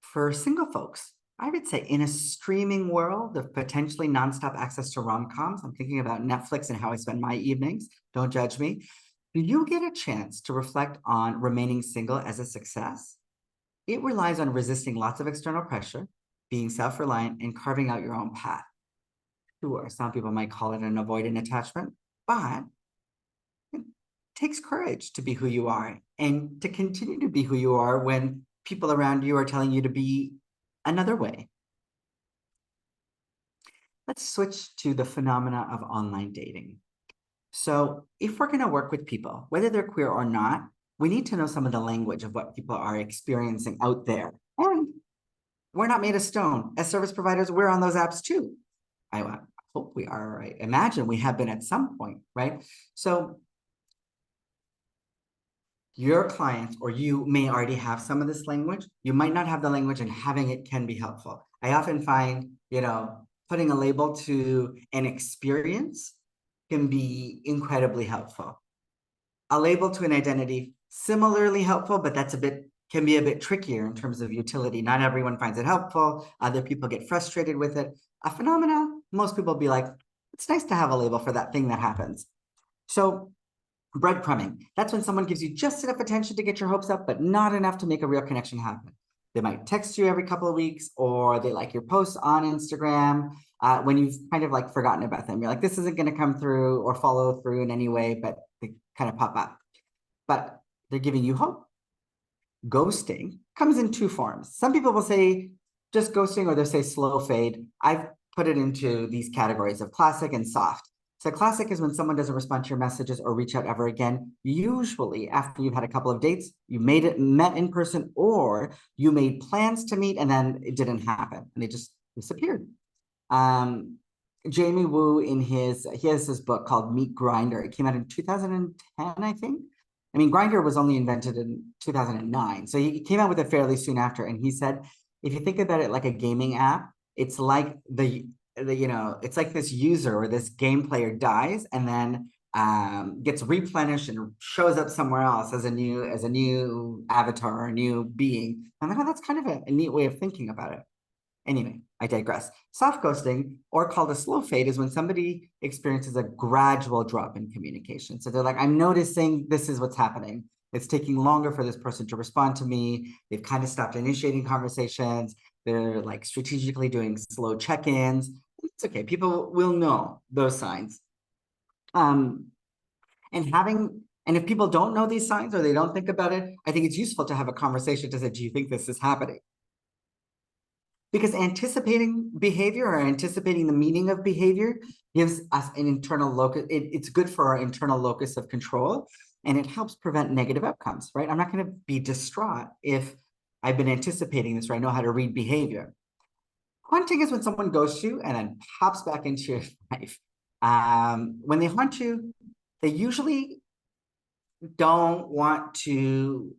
For single folks, I would say in a streaming world of potentially nonstop access to rom-coms, I'm thinking about Netflix and how I spend my evenings, don't judge me. Do you get a chance to reflect on remaining single as a success? It relies on resisting lots of external pressure, being self-reliant, and carving out your own path. Sure, some people might call it an avoidant attachment, but it takes courage to be who you are and to continue to be who you are when people around you are telling you to be another way. Let's switch to the phenomena of online dating. So if we're going to work with people, whether they're queer or not, we need to know some of the language of what people are experiencing out there. And we're not made of stone. As service providers, we're on those apps too. I hope we are. I imagine we have been at some point, right? So your clients or you may already have some of this language. You might not have the language, and having it can be helpful. I often find, putting a label to an experience can be incredibly helpful. A label to an identity, similarly helpful, but can be a bit trickier in terms of utility. Not everyone finds it helpful. Other people get frustrated with it. A phenomenon, most people be like, it's nice to have a label for that thing that happens. So breadcrumbing, that's when someone gives you just enough attention to get your hopes up, but not enough to make a real connection happen. They might text you every couple of weeks, or they like your posts on Instagram when you've kind of like forgotten about them. You're like, this isn't going to come through or follow through in any way, but they kind of pop up. But they're giving you hope. Ghosting comes in two forms. Some people will say just ghosting, or they'll say slow fade. I've put it into these categories of classic and soft. So classic is when someone doesn't respond to your messages or reach out ever again. Usually after you've had a couple of dates, you met in person, or you made plans to meet and then it didn't happen and they just disappeared. Jamie Wu he has this book called Meet Grindr. It came out in 2010, I think. I mean, Grindr was only invented in 2009. So he came out with it fairly soon after. And he said, if you think about it like a gaming app, it's like it's like this user or this game player dies and then gets replenished and shows up somewhere else as a new avatar or a new being. And I thought that's kind of a neat way of thinking about it. Anyway, I digress. Soft ghosting, or called a slow fade, is when somebody experiences a gradual drop in communication. So they're like, I'm noticing this is what's happening. It's taking longer for this person to respond to me. They've kind of stopped initiating conversations. They're like strategically doing slow check-ins. It's okay. People will know those signs. And if people don't know these signs or they don't think about it, I think it's useful to have a conversation to say, do you think this is happening? Because anticipating behavior or anticipating the meaning of behavior gives us an internal locus. It's good for our internal locus of control, and it helps prevent negative outcomes, right? I'm not going to be distraught if I've been anticipating this, or I know how to read behavior. Haunting is when someone goes to you and then pops back into your life. When they haunt you, they usually don't want to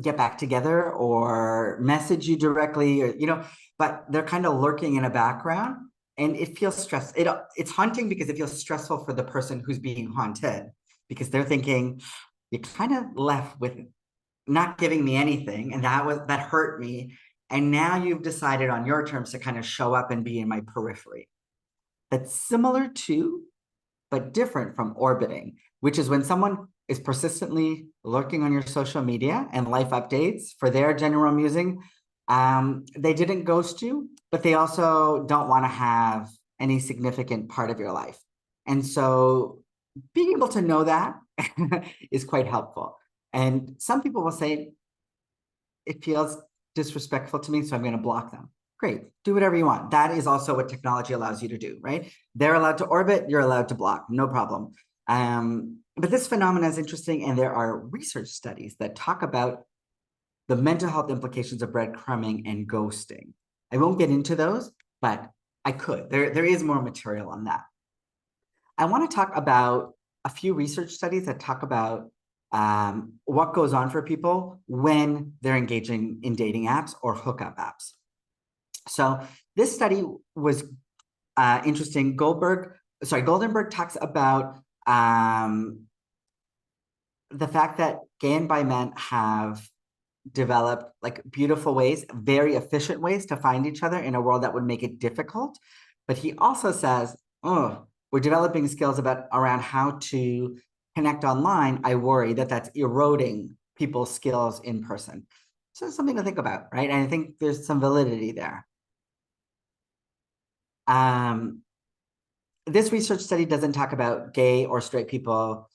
get back together or message you directly, or but they're kind of lurking in a background, and it feels stressful. It's haunting because it feels stressful for the person who's being haunted, because they're thinking, you kind of left with not giving me anything, and that hurt me, and now you've decided on your terms to kind of show up and be in my periphery. That's similar to, but different from, orbiting, which is when someone is persistently lurking on your social media and life updates for their general musing. They didn't ghost you, but they also don't want to have any significant part of your life. And so being able to know that is quite helpful. And some people will say, it feels disrespectful to me, so I'm going to block them. Great, do whatever you want. That is also what technology allows you to do, right? They're allowed to orbit, you're allowed to block, no problem. But this phenomenon is interesting, and there are research studies that talk about the mental health implications of breadcrumbing and ghosting. I won't get into those, but I could. There is more material on that. I want to talk about a few research studies that talk about what goes on for people when they're engaging in dating apps or hookup apps. So this study was interesting. Goldenberg talks about the fact that gay and bi men have developed like beautiful ways, very efficient ways to find each other in a world that would make it difficult. But he also says, oh, we're developing skills around how to connect online. I worry that that's eroding people's skills in person. So it's something to think about, right? And I think there's some validity there. This research study doesn't talk about gay or straight people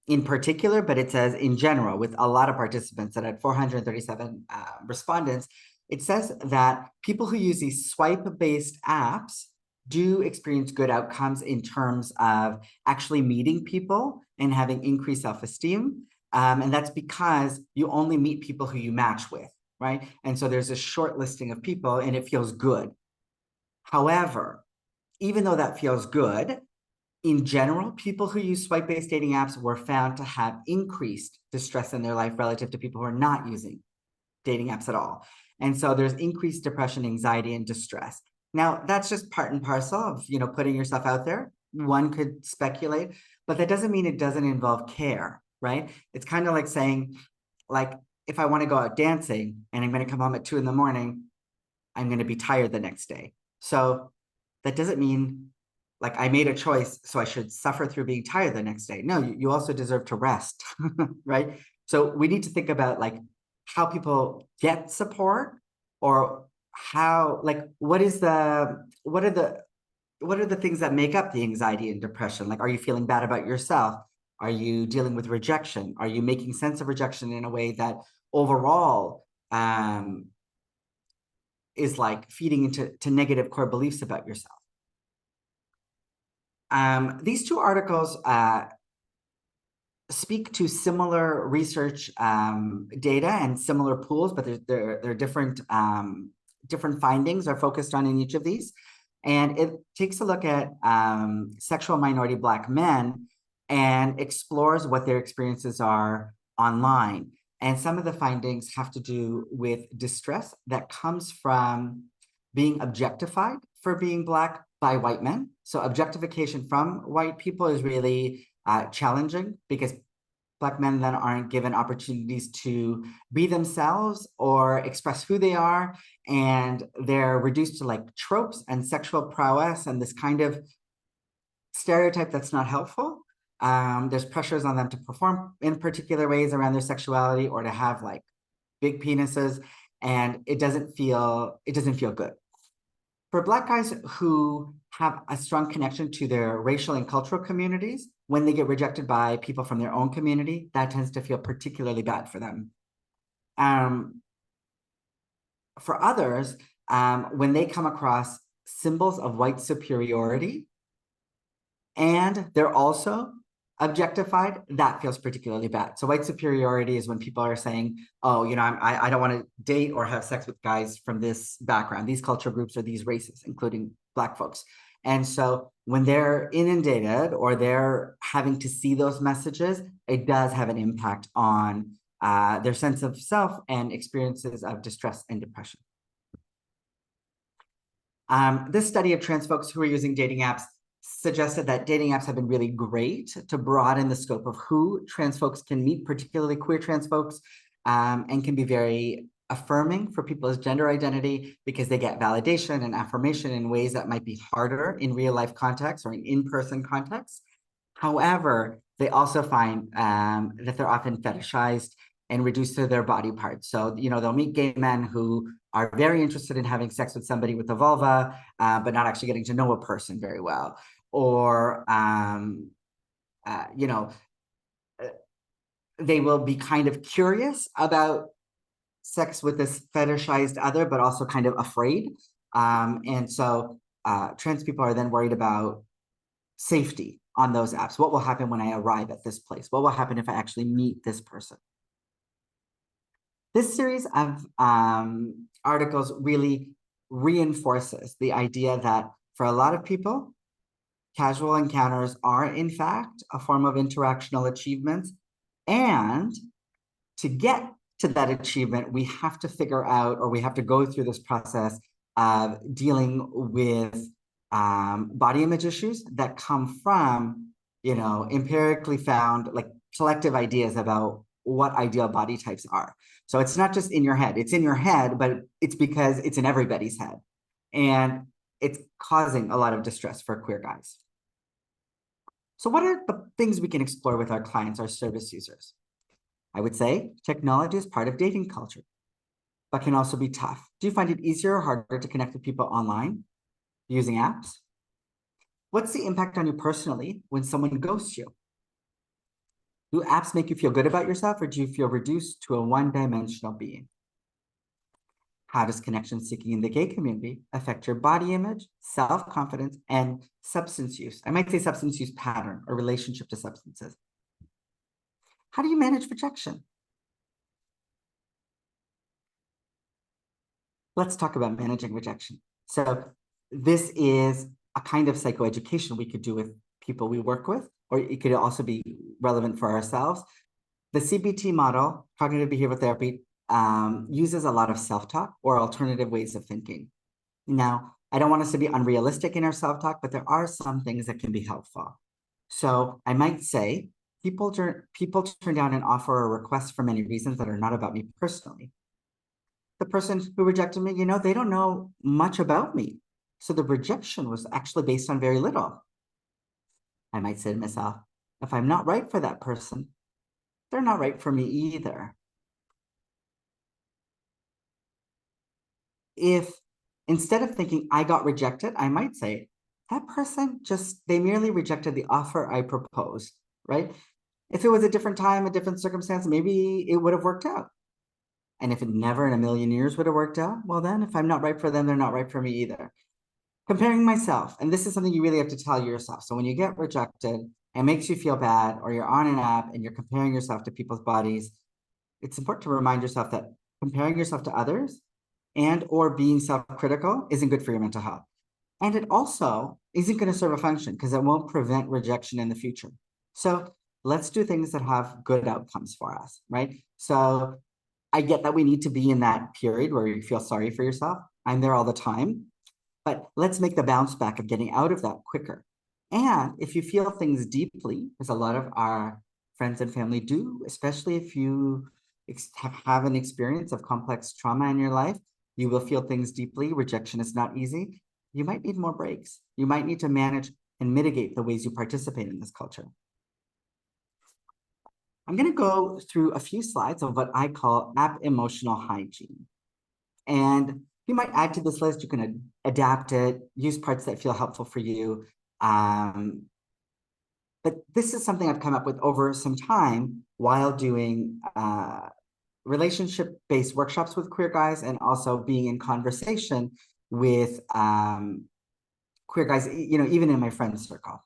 in particular, but it says in general, with a lot of participants that had 437 respondents, it says that people who use these swipe-based apps do experience good outcomes in terms of actually meeting people and having increased self-esteem. And that's because you only meet people who you match with, right? And so there's a short listing of people and it feels good. However, even though that feels good, in general, people who use swipe-based dating apps were found to have increased distress in their life relative to people who are not using dating apps at all. And so there's increased depression, anxiety, and distress. Now, that's just part and parcel of, putting yourself out there. One could speculate, but that doesn't mean it doesn't involve care, right? It's kind of like saying, like, if I want to go out dancing and I'm going to come home at 2 a.m, I'm going to be tired the next day. So that doesn't mean like I made a choice, so I should suffer through being tired the next day. No, you also deserve to rest, right? So we need to think about like how people get support, or how, like, what are the things that make up the anxiety and depression? Like, are you feeling bad about yourself? Are you dealing with rejection? Are you making sense of rejection in a way that overall is like feeding into negative core beliefs about yourself? These two articles speak to similar research data and similar pools, but they're different findings are focused on in each of these. And it takes a look at sexual minority Black men and explores what their experiences are online. And some of the findings have to do with distress that comes from being objectified for being Black by white men. So objectification from white people is really challenging because Black men then aren't given opportunities to be themselves or express who they are. And they're reduced to like tropes and sexual prowess and this kind of stereotype that's not helpful. There's pressures on them to perform in particular ways around their sexuality or to have like big penises, and it doesn't feel good. For Black guys who have a strong connection to their racial and cultural communities, when they get rejected by people from their own community, that tends to feel particularly bad for them. For others, when they come across symbols of white superiority and they're also objectified, that feels particularly bad. So white superiority is when people are saying, oh, I don't want to date or have sex with guys from this background, these culture groups or these races, including Black folks. And so when they're inundated or they're having to see those messages, it does have an impact on their sense of self and experiences of distress and depression. This study of trans folks who are using dating apps suggested that dating apps have been really great to broaden the scope of who trans folks can meet, particularly queer trans folks, and can be very affirming for people's gender identity because they get validation and affirmation in ways that might be harder in real life contexts or in in-person contexts. However, they also find that they're often fetishized and reduced to their body parts. So, they'll meet gay men who are very interested in having sex with somebody with a vulva, but not actually getting to know a person very well. Or, they will be kind of curious about sex with this fetishized other, but also kind of afraid. And so trans people are then worried about safety on those apps. What will happen when I arrive at this place? What will happen if I actually meet this person? This series of articles really reinforces the idea that for a lot of people, casual encounters are in fact a form of interactional achievement. And to get to that achievement, we have to figure out, or we have to go through this process of dealing with body image issues that come from, empirically found, like, collective ideas about what ideal body types are. So it's not just in your head, it's in your head, but it's because it's in everybody's head. And it's causing a lot of distress for queer guys. So what are the things we can explore with our clients, our service users? I would say technology is part of dating culture, but can also be tough. Do you find it easier or harder to connect with people online using apps? What's the impact on you personally when someone ghosts you? Do apps make you feel good about yourself, or do you feel reduced to a one-dimensional being? How does connection seeking in the gay community affect your body image, self-confidence, and substance use? I might say substance use pattern or relationship to substances. How do you manage rejection? Let's talk about managing rejection. So this is a kind of psychoeducation we could do with people we work with, or it could also be relevant for ourselves. The CBT model, cognitive behavioral therapy, uses a lot of self-talk or alternative ways of thinking. Now, I don't want us to be unrealistic in our self-talk, but there are some things that can be helpful. So I might say, people turn down an offer or request for many reasons that are not about me personally. The person who rejected me, they don't know much about me. So the rejection was actually based on very little. I might say to myself, if I'm not right for that person, they're not right for me either. If instead of thinking I got rejected, I might say, that person they merely rejected the offer I proposed, right? If it was a different time, a different circumstance, maybe it would have worked out. And if it never in a million years would have worked out, well then, if I'm not right for them, they're not right for me either. Comparing myself, and this is something you really have to tell yourself. So when you get rejected, it makes you feel bad, or you're on an app and you're comparing yourself to people's bodies, it's important to remind yourself that comparing yourself to others and or being self-critical isn't good for your mental health. And it also isn't going to serve a function because it won't prevent rejection in the future. So let's do things that have good outcomes for us, right? So I get that we need to be in that period where you feel sorry for yourself. I'm there all the time, but let's make the bounce back of getting out of that quicker. And if you feel things deeply, as a lot of our friends and family do, especially if you have an experience of complex trauma in your life, you will feel things deeply. Rejection is not easy. You might need more breaks. You might need to manage and mitigate the ways you participate in this culture. I'm going to go through a few slides of what I call app emotional hygiene. And you might add to this list. You can adapt it, use parts that feel helpful for you. But this is something I've come up with over some time while doing relationship-based workshops with queer guys, and also being in conversation with queer guys, even in my friends circle.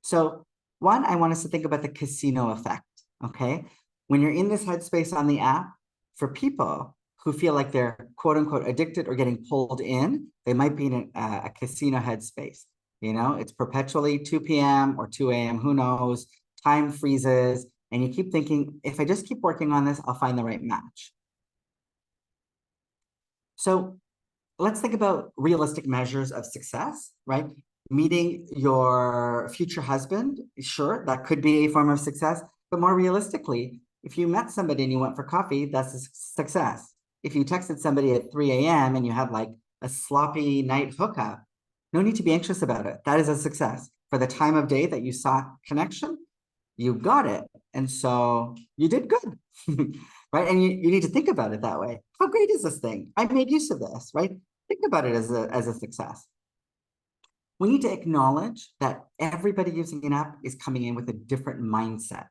So one, I want us to think about the casino effect, okay? When you're in this headspace on the app, for people who feel like they're quote unquote addicted or getting pulled in, they might be in a casino headspace. It's perpetually 2 p.m. or 2 a.m., who knows, time freezes, and you keep thinking, if I just keep working on this, I'll find the right match. So let's think about realistic measures of success, right? Meeting your future husband, sure, that could be a form of success, but more realistically, if you met somebody and you went for coffee, that's a success. If you texted somebody at 3 a.m. and you had like a sloppy night hookup, no need to be anxious about it. That is a success. For the time of day that you sought connection, you got it. And so you did good, right? And you need to think about it that way. How great is this thing? I made use of this, right? Think about it as a success. We need to acknowledge that everybody using an app is coming in with a different mindset.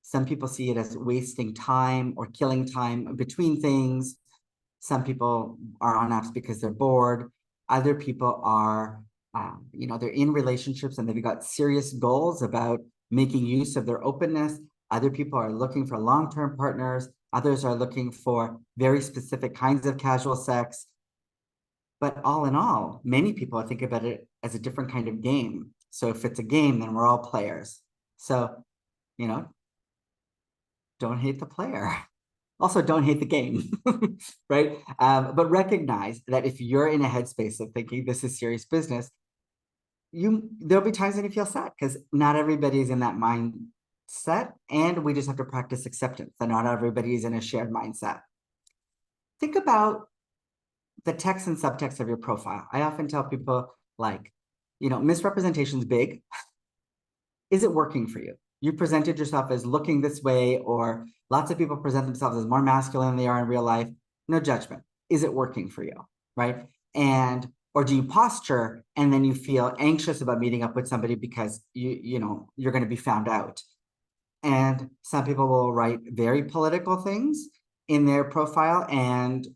Some people see it as wasting time or killing time between things. Some people are on apps because they're bored. Other people are, they're in relationships and they've got serious goals about making use of their openness. Other people are looking for long-term partners. Others are looking for very specific kinds of casual sex. But all in all, many people think about it as a different kind of game. So if it's a game, then we're all players. So, you know, don't hate the player. Also, don't hate the game, right? But recognize that if you're in a headspace of thinking this is serious business, there'll be times when you feel sad because not everybody's in that mindset, and we just have to practice acceptance that not everybody is in a shared mindset. Think about the text and subtext of your profile. I often tell people, like, misrepresentation is big. Is it working for you? You presented yourself as looking this way, or lots of people present themselves as more masculine than they are in real life. No judgment. Is it working for you? Right? Or do you posture and then you feel anxious about meeting up with somebody because you're going to be found out? And some people will write very political things in their profile, and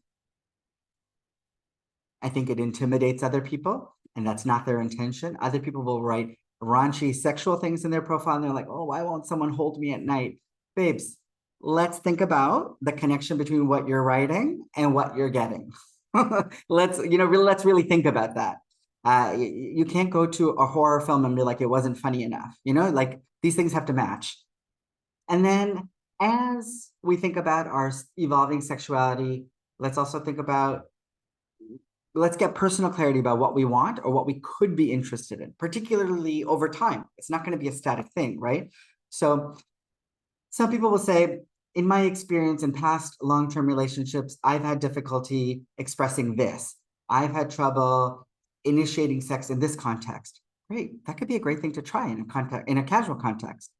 I think it intimidates other people, and that's not their intention. Other people will write raunchy sexual things in their profile, and they're like, oh, why won't someone hold me at night? Babes, let's think about the connection between what you're writing and what you're getting. Let's really think about that. You can't go to a horror film and be like, it wasn't funny enough. Like, these things have to match. And then as we think about our evolving sexuality, let's also think about, let's get personal clarity about what we want or what we could be interested in, particularly over time. It's not going to be a static thing, right? So some people will say, in my experience in past long-term relationships, I've had difficulty expressing this. I've had trouble initiating sex in this context. Great, that could be a great thing to try in a casual context.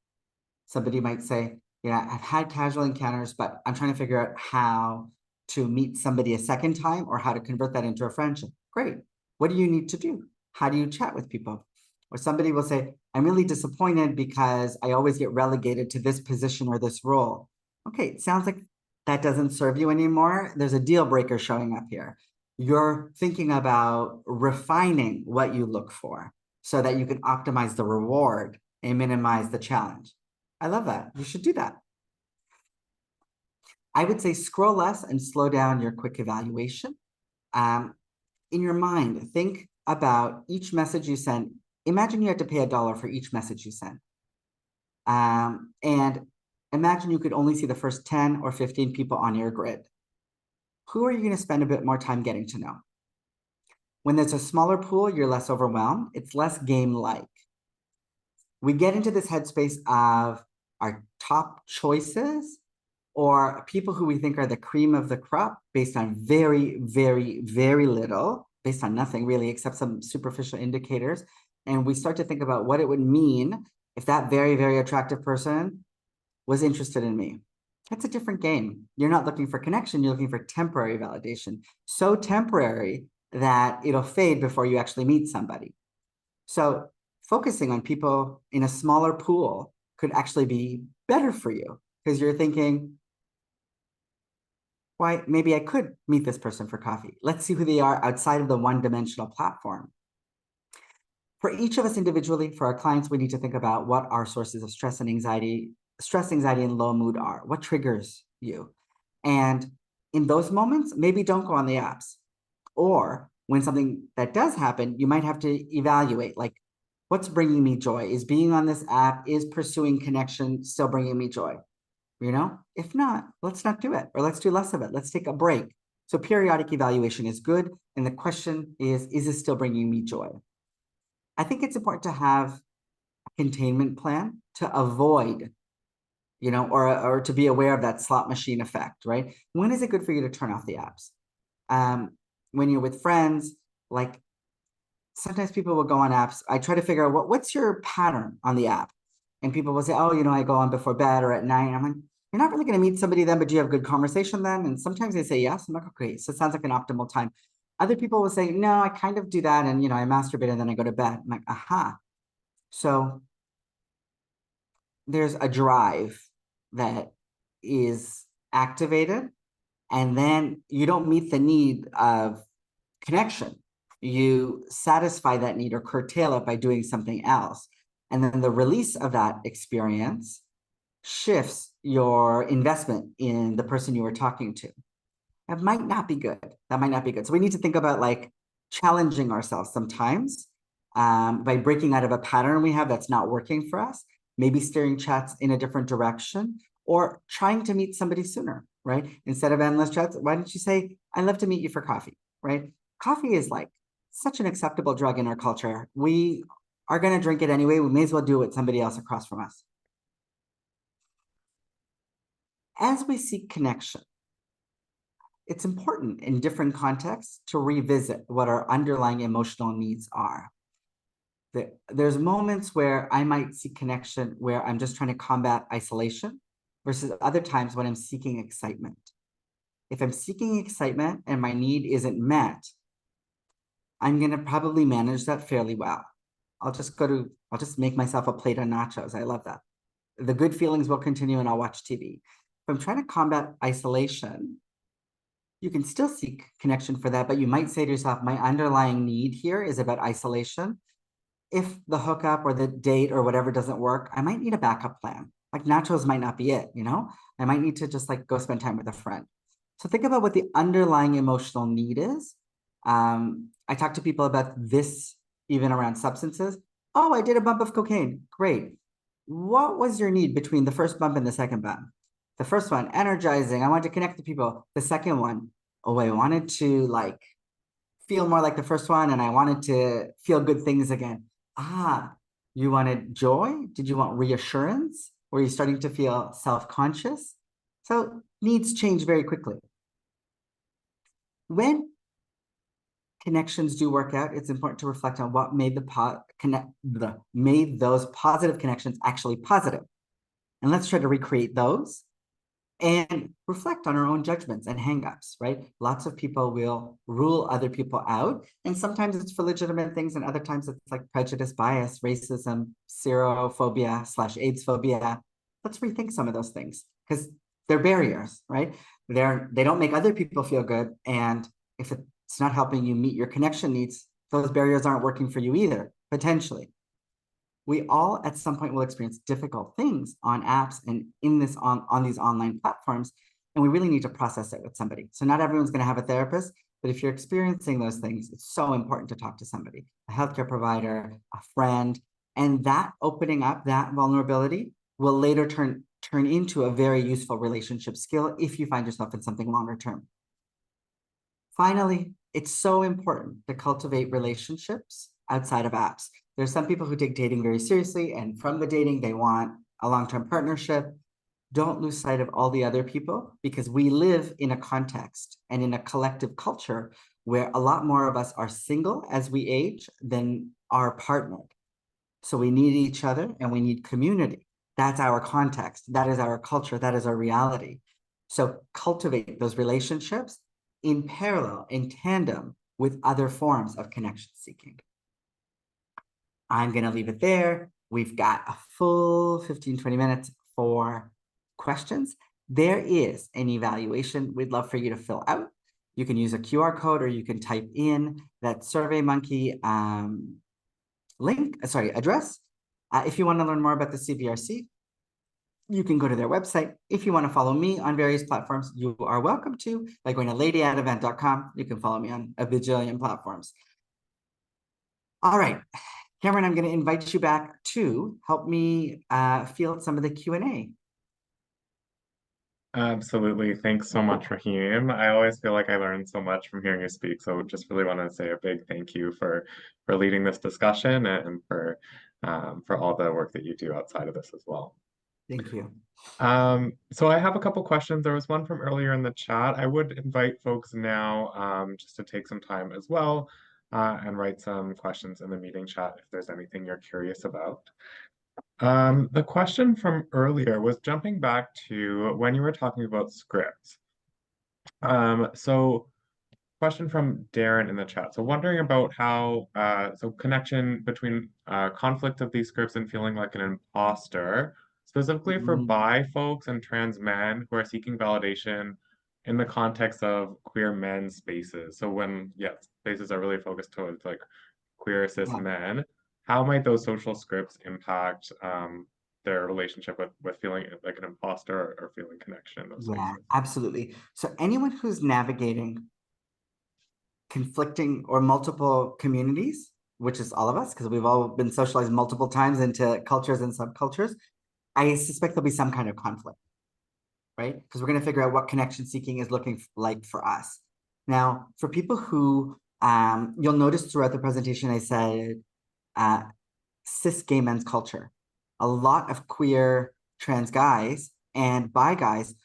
Somebody might say, I've had casual encounters, but I'm trying to figure out how to meet somebody a second time or how to convert that into a friendship. Great. What do you need to do? How do you chat with people? Or somebody will say, I'm really disappointed because I always get relegated to this position or this role. Okay, it sounds like that doesn't serve you anymore. There's a deal breaker showing up here. You're thinking about refining what you look for so that you can optimize the reward and minimize the challenge. I love that. You should do that. I would say scroll less and slow down your quick evaluation. In your mind, think about each message you send. Imagine you had to pay $1 for each message you send. And imagine you could only see the first 10 or 15 people on your grid. Who are you going to spend a bit more time getting to know? When there's a smaller pool, you're less overwhelmed. It's less game-like. We get into this headspace of our top choices or people who we think are the cream of the crop based on very, very, very little, based on nothing really, except some superficial indicators. And we start to think about what it would mean if that very, very attractive person was interested in me. That's a different game. You're not looking for connection, you're looking for temporary validation. So temporary that it'll fade before you actually meet somebody. So focusing on people in a smaller pool could actually be better for you because you're thinking, why, maybe I could meet this person for coffee. Let's see who they are outside of the one-dimensional platform. For each of us individually, for our clients, we need to think about what our sources of stress, anxiety, and low mood are. What triggers you? And in those moments, maybe don't go on the apps. Or when something that does happen, you might have to evaluate, like, what's bringing me joy? Is being on this app, is pursuing connection still bringing me joy? If not, let's not do it, or let's do less of it. Let's take a break. So periodic evaluation is good. And the question is it still bringing me joy? I think it's important to have a containment plan to avoid, or to be aware of that slot machine effect, right? When is it good for you to turn off the apps? When you're with friends, like sometimes people will go on apps. I try to figure out what's your pattern on the app. And people will say, oh, I go on before bed or at night. And I'm like, you're not really going to meet somebody then, but do you have good conversation then? And sometimes they say yes. I'm like, okay, so it sounds like an optimal time. Other people will say, no, I kind of do that. And, I masturbate and then I go to bed. I'm like, aha. So there's a drive that is activated, and then you don't meet the need of connection. You satisfy that need or curtail it by doing something else. And then the release of that experience shifts your investment in the person you were talking to. That might not be good. So we need to think about, like, challenging ourselves sometimes by breaking out of a pattern we have that's not working for us, maybe steering chats in a different direction, or trying to meet somebody sooner, right? Instead of endless chats, why don't you say, I'd love to meet you for coffee, right? Coffee is like such an acceptable drug in our culture. We are going to drink it anyway. We may as well do it with somebody else across from us. As we seek connection, it's important in different contexts to revisit what our underlying emotional needs are. There's moments where I might seek connection where I'm just trying to combat isolation versus other times when I'm seeking excitement. If I'm seeking excitement and my need isn't met, I'm going to probably manage that fairly well. I'll just make myself a plate of nachos. I love that. The good feelings will continue and I'll watch TV. If I'm trying to combat isolation, you can still seek connection for that, but you might say to yourself, my underlying need here is about isolation. If the hookup or the date or whatever doesn't work, I might need a backup plan. Like nachos might not be it, you know? I might need to just like go spend time with a friend. So think about what the underlying emotional need is. I talk to people about this even around substances. Oh, I did a bump of cocaine. Great. What was your need between the first bump and the second bump? The first one, energizing. I wanted to connect to people. The second one, oh, I wanted to like feel more like the first one and I wanted to feel good things again. Ah, you wanted joy? Did you want reassurance? Were you starting to feel self-conscious? So needs change very quickly. When connections do work out, it's important to reflect on what made made those positive connections actually positive. And let's try to recreate those and reflect on our own judgments and hangups, right? Lots of people will rule other people out. And sometimes it's for legitimate things, and other times it's like prejudice, bias, racism, serophobia/AIDS phobia. Let's rethink some of those things because they're barriers, right? They don't make other people feel good. And if it's not helping you meet your connection needs, those barriers aren't working for you either, potentially. We all at some point will experience difficult things on apps and in this on these online platforms, and we really need to process it with somebody. So not everyone's going to have a therapist, but if you're experiencing those things, it's so important to talk to somebody, a healthcare provider, a friend, and that opening up, that vulnerability will later turn into a very useful relationship skill if you find yourself in something longer term. Finally, it's so important to cultivate relationships outside of apps. There's some people who take dating very seriously, and from the dating, they want a long-term partnership. Don't lose sight of all the other people, because we live in a context and in a collective culture where a lot more of us are single as we age than are partnered. So we need each other and we need community. That's our context. That is our culture. That is our reality. So cultivate those relationships in parallel, in tandem with other forms of connection seeking. I'm going to leave it there. We've got a full 15, 20 minutes for questions. There is an evaluation we'd love for you to fill out. You can use a QR code or you can type in that SurveyMonkey address. If you want to learn more about the CVRC, you can go to their website. If you want to follow me on various platforms, you are welcome to, by going to ladyatevent.com. You can follow me on a bajillion platforms. All right, Cameron, I'm going to invite you back to help me field some of the Q&A. Absolutely. Thanks so much, Rahim. I always feel like I learn so much from hearing you speak. So just really want to say a big thank you for leading this discussion and for all the work that you do outside of this as well. Thank you. So I have a couple questions. There was one from earlier in the chat. I would invite folks now just to take some time as well and write some questions in the meeting chat if there's anything you're curious about. The question from earlier was jumping back to when you were talking about scripts. So question from Darren in the chat. So wondering about how, so connection between conflict of these scripts and feeling like an imposter, specifically for bi folks and trans men who are seeking validation in the context of queer men's spaces. So when, spaces are really focused towards like queer cis men, how might those social scripts impact their relationship with feeling like an imposter or feeling connection in those spaces? Absolutely. So anyone who's navigating conflicting or multiple communities, which is all of us, because we've all been socialized multiple times into cultures and subcultures, I suspect there'll be some kind of conflict, right? Because we're going to figure out what connection seeking is looking like for us. Now, for people who, you'll notice throughout the presentation, I said cis gay men's culture. A lot of queer trans guys and bi guys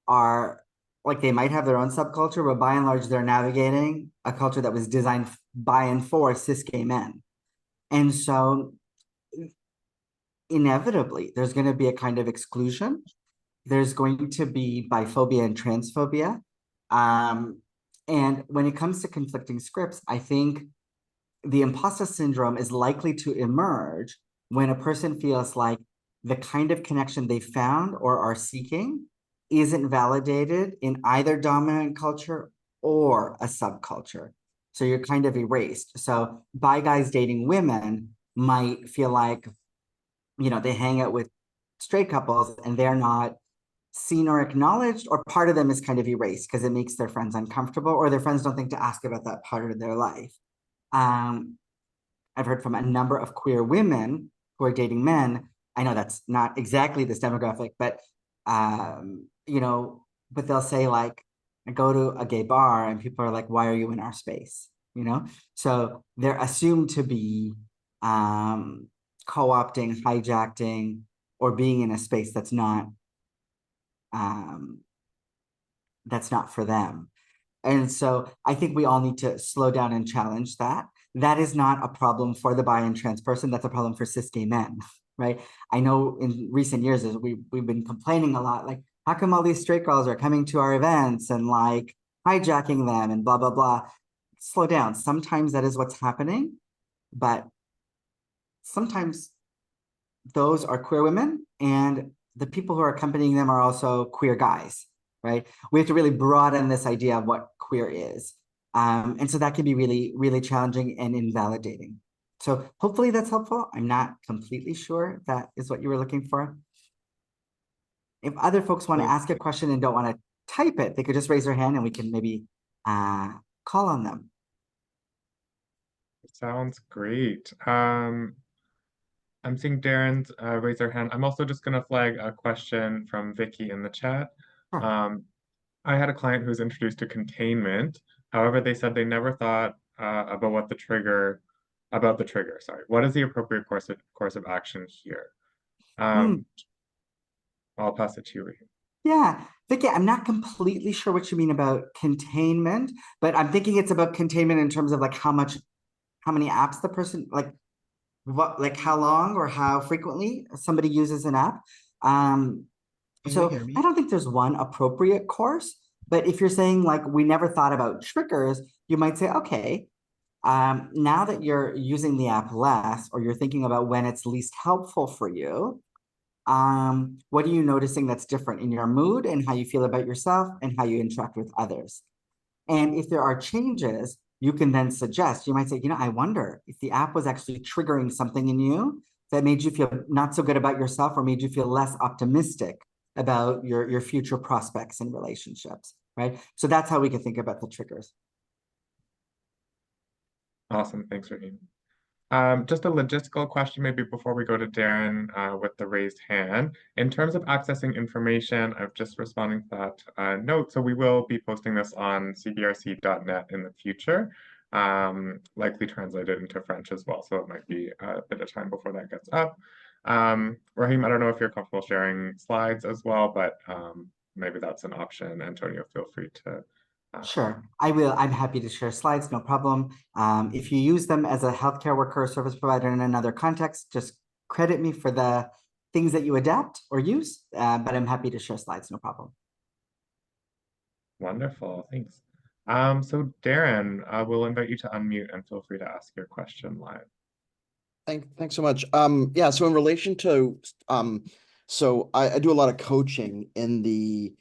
are like, they might have their own subculture, but by and large, they're navigating a culture that was designed by and for cis gay men. And so inevitably, there's going to be a kind of exclusion. There's going to be biphobia and transphobia. And when it comes to conflicting scripts, I think the imposter syndrome is likely to emerge when a person feels like the kind of connection they found or are seeking isn't validated in either dominant culture or a subculture. So you're kind of erased. So bi guys dating women might feel like, you know, they hang out with straight couples and they're not seen or acknowledged, or part of them is kind of erased because it makes their friends uncomfortable, or their friends don't think to ask about that part of their life. I've heard from a number of queer women who are dating men. I know that's not exactly this demographic, but you know, but they'll say like, I go to a gay bar and people are like, why are you in our space? You know, so they're assumed to be co-opting, hijacking, or being in a space that's not for them. And so I think we all need to slow down and challenge that. That is not a problem for the bi and trans person. That's a problem for cis gay men, right? I know in recent years, we've been complaining a lot, like, how come all these straight girls are coming to our events and like hijacking them and blah, blah, blah. Slow down. Sometimes that is what's happening, but sometimes those are queer women and the people who are accompanying them are also queer guys, right? We have to really broaden this idea of what queer is. And so that can be really, really challenging and invalidating. So hopefully that's helpful. I'm not completely sure that is what you were looking for. If other folks want to ask a question and don't want to type it, they could just raise their hand and we can maybe call on them. Sounds great. I'm seeing Darren's raise their hand. I'm also just going to flag a question from Vicky in the chat. Sure. I had a client who was introduced to containment. However, they said they never thought about the trigger. Sorry, what is the appropriate course of action here? I'll pass it to you, Rahim. Yeah, Vicky, I'm not completely sure what you mean about containment, but I'm thinking it's about containment in terms of like how many apps the person, like what, like how long or how frequently somebody uses an app. So I don't think there's one appropriate course, but if you're saying like we never thought about triggers, you might say, okay, now that you're using the app less, or you're thinking about when it's least helpful for you, what are you noticing that's different in your mood and how you feel about yourself and how you interact with others? And if there are changes, you can then suggest, you might say, you know, I wonder if the app was actually triggering something in you that made you feel not so good about yourself or made you feel less optimistic about your future prospects and relationships, right? So that's how we can think about the triggers. Awesome, thanks, Rahim. Just a logistical question maybe before we go to Darren with the raised hand. In terms of accessing information, I'm just responding to that note. So we will be posting this on cbrc.net in the future, likely translated into French as well. So it might be a bit of time before that gets up. Rahim, I don't know if you're comfortable sharing slides as well, but maybe that's an option. Antonio, feel free to Sure, I will. I'm happy to share slides, no problem. If you use them as a healthcare worker or service provider in another context, just credit me for the things that you adapt or use, but I'm happy to share slides, no problem. Wonderful, thanks. So Darren, we'll invite you to unmute and feel free to ask your question live. Thanks so much. Yeah, so in relation to, so I do a lot of coaching in the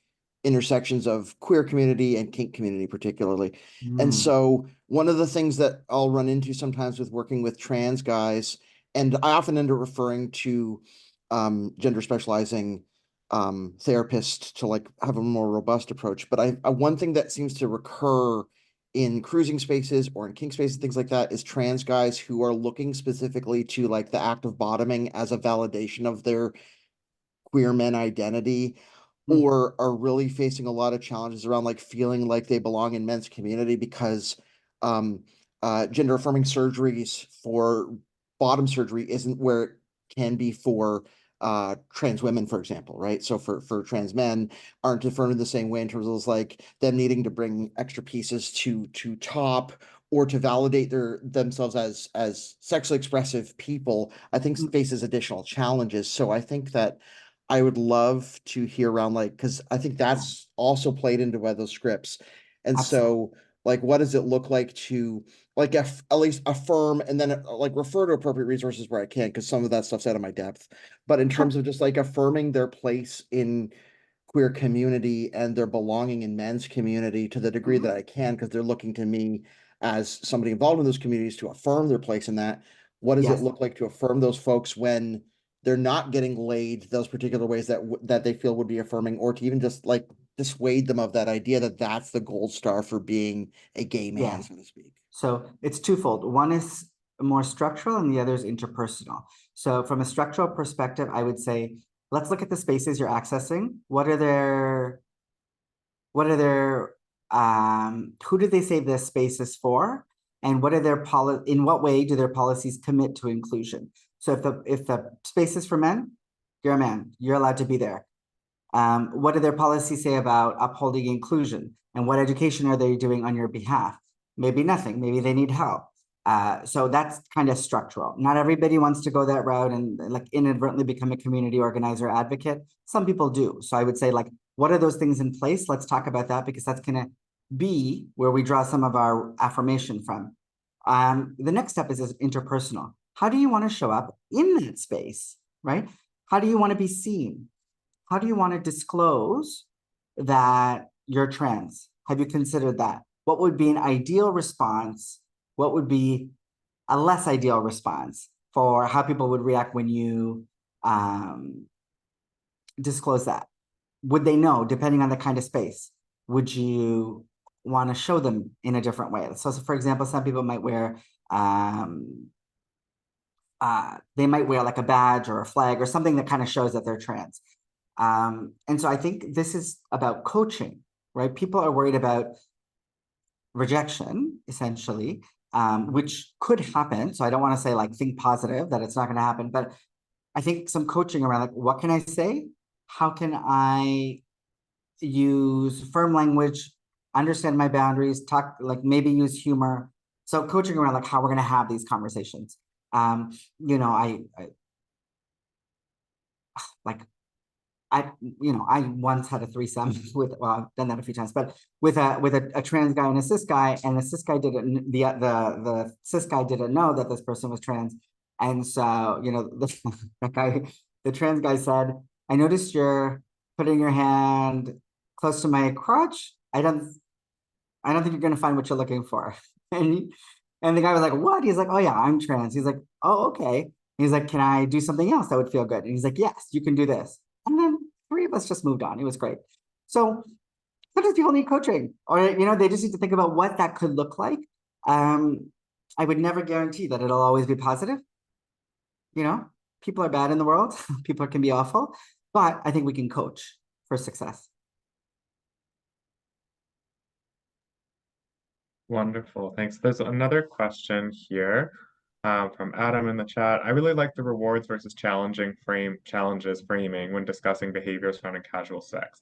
intersections of queer community and kink community particularly. And so one of the things that I'll run into sometimes with working with trans guys, and I often end up referring to gender specializing therapists to like have a more robust approach. But one thing that seems to recur in cruising spaces or in kink spaces, things like that, is trans guys who are looking specifically to like the act of bottoming as a validation of their queer men identity, or are really facing a lot of challenges around like feeling like they belong in men's community because gender affirming surgeries for bottom surgery isn't where it can be for trans women, for example, right? So for trans men aren't affirmed in the same way in terms of like them needing to bring extra pieces to top or to validate themselves as sexually expressive people. I think faces additional challenges. So I think that I would love to hear around like, because I think that's also played into by those scripts. And Absolutely. so like, what does it look like to like at least affirm and then like refer to appropriate resources where I can, because some of that stuff's out of my depth. But in terms of just like affirming their place in queer community and their belonging in men's community to the degree that I can, because they're looking to me as somebody involved in those communities to affirm their place in that. What does it Yes. look like to affirm those folks when they're not getting laid those particular ways that they feel would be affirming, or to even just like dissuade them of that idea that that's the gold star for being a gay man, Yeah. so to speak. So it's twofold. One is more structural and the other is interpersonal. So from a structural perspective, I would say, let's look at the spaces you're accessing. What are their, who do they say this space is for? And what are their in what way do their policies commit to inclusion? So if the space is for men, you're a man, you're allowed to be there. What do their policies say about upholding inclusion? And what education are they doing on your behalf? Maybe nothing, maybe they need help. So that's kind of structural. Not everybody wants to go that route and like inadvertently become a community organizer advocate. Some people do. So I would say like, what are those things in place? Let's talk about that because that's going to be where we draw some of our affirmation from. The next step is interpersonal. How do you want to show up in that space, right? How do you want to be seen? How do you want to disclose that you're trans? Have you considered that? What would be an ideal response? What would be a less ideal response for how people would react when you disclose that? Would they know, depending on the kind of space? Would you want to show them in a different way? So for example, some people might wear they might wear like a badge or a flag or something that kind of shows that they're trans. And so I think this is about coaching, right? People are worried about rejection, essentially, which could happen. So I don't want to say like think positive that it's not going to happen, but I think some coaching around like, what can I say? How can I use firm language, understand my boundaries, talk like maybe use humor. So coaching around like how we're going to have these conversations. You know, I like I once had a threesome with, well, I've done that a few times, but with a trans guy and a cis guy, and the cis guy didn't, the cis guy didn't know that this person was trans. And so, the trans guy said, I noticed you're putting your hand close to my crotch. I don't think you're going to find what you're looking for. And the guy was like, what? He's like, oh yeah, I'm trans. He's like, oh, okay. He's like, can I do something else that would feel good? And he's like, yes, you can do this. And then three of us just moved on. It was great. So sometimes people need coaching, or they just need to think about what that could look like. I would never guarantee that it'll always be positive. People are bad in the world. People can be awful, but I think we can coach for success. Wonderful, thanks. There's another question here from Adam in the chat. I really like the rewards versus challenges framing when discussing behaviors found in casual sex.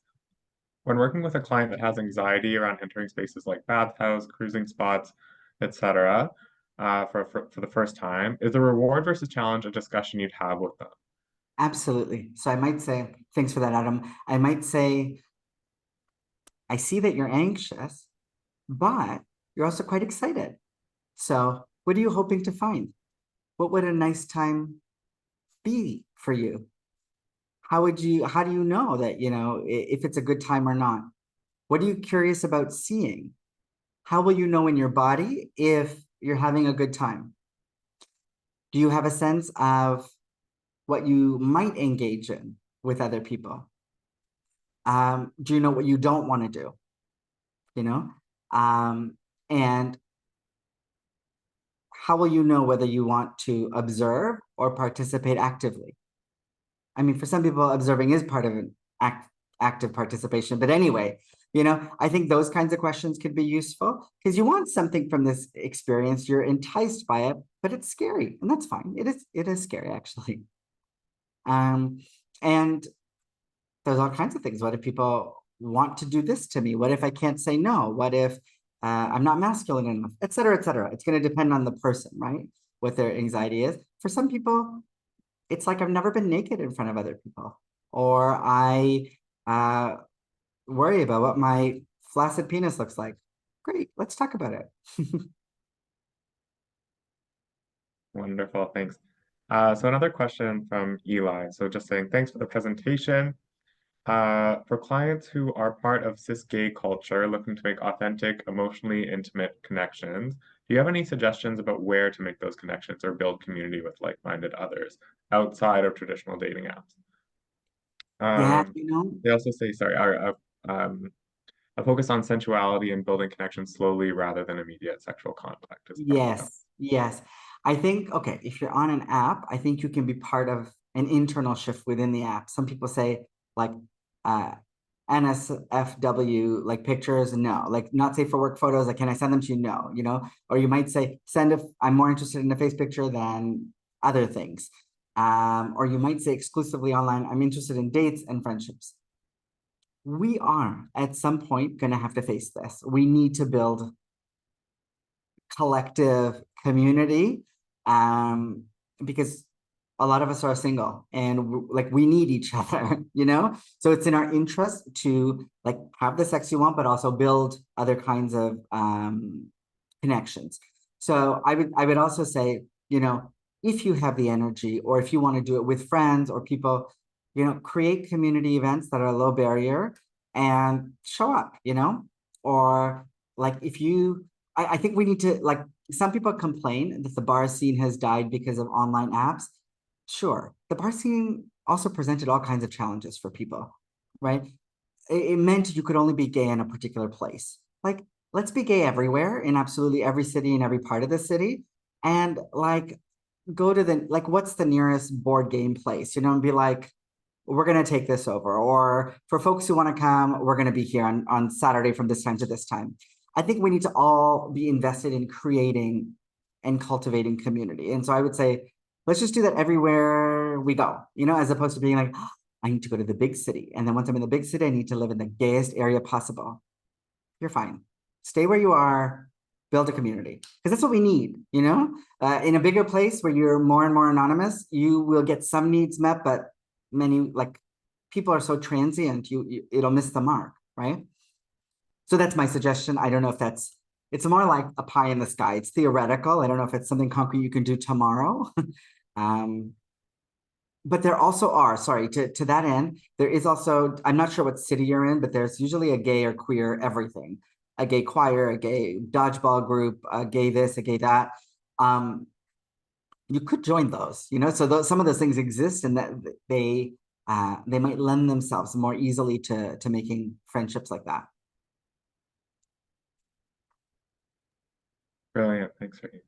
When working with a client that has anxiety around entering spaces like bathhouses, cruising spots, etc., for the first time, is the reward versus challenge a discussion you'd have with them? Absolutely. So I might say, thanks for that, Adam. I might say, I see that you're anxious, but you're also quite excited. So what are you hoping to find? What would a nice time be for you? How do you know that, if it's a good time or not? What are you curious about seeing? How will you know in your body if you're having a good time? Do you have a sense of what you might engage in with other people? Do you know what you don't want to do? And how will you know whether you want to observe or participate actively? I mean, for some people, observing is part of an active participation. But anyway, I think those kinds of questions could be useful because you want something from this experience. You're enticed by it, but it's scary, and that's fine. It is scary, actually. And there's all kinds of things. What if people want to do this to me? What if I can't say no? What if I'm not masculine enough, et cetera, et cetera. It's going to depend on the person, right? What their anxiety is. For some people, it's like I've never been naked in front of other people, or I worry about what my flaccid penis looks like. Great, let's talk about it. Wonderful, thanks. So another question from Eli. So just saying, thanks for the presentation. For clients who are part of cis gay culture looking to make authentic, emotionally intimate connections, do you have any suggestions about where to make those connections or build community with like-minded others outside of traditional dating apps? Yeah, They also say, sorry, a focus on sensuality and building connections slowly rather than immediate sexual contact is part of that. yes. I think, okay, if you're on an app, I think you can be part of an internal shift within the app. Some people say like NSFW, like pictures, no, like not safe for work photos, like can I send them to you? No, or you might say, I'm more interested in a face picture than other things. Or you might say exclusively online, I'm interested in dates and friendships. We are at some point going to have to face this. We need to build collective community because a lot of us are single and we need each other, so it's in our interest to like have the sex you want, but also build other kinds of connections. So I would also say, if you have the energy or if you want to do it with friends or people, create community events that are low barrier and show up, or like if you I think we need to, like, some people complain that the bar scene has died because of online apps. Sure, the bar scene also presented all kinds of challenges for people, right? It meant you could only be gay in a particular place. Like, let's be gay everywhere, in absolutely every city, in every part of the city. And like, go to what's the nearest board game place, and be like, we're going to take this over. Or for folks who want to come, we're going to be here on Saturday from this time to this time. I think we need to all be invested in creating and cultivating community. And so I would say, let's just do that everywhere we go, as opposed to being like, oh, I need to go to the big city. And then once I'm in the big city, I need to live in the gayest area possible. You're fine. Stay where you are, build a community. Because that's what we need, in a bigger place where you're more and more anonymous, you will get some needs met, but many, people are so transient, it'll miss the mark, right? So that's my suggestion. I don't know if it's more like a pie in the sky. It's theoretical. I don't know if it's something concrete you can do tomorrow. But there also are, sorry, to that end, there is also, I'm not sure what city you're in, but there's usually a gay or queer everything. A gay choir, a gay dodgeball group, a gay this, a gay that. You could join those, so some of those things exist and that they might lend themselves more easily to making friendships like that. Brilliant, thanks, Rahim.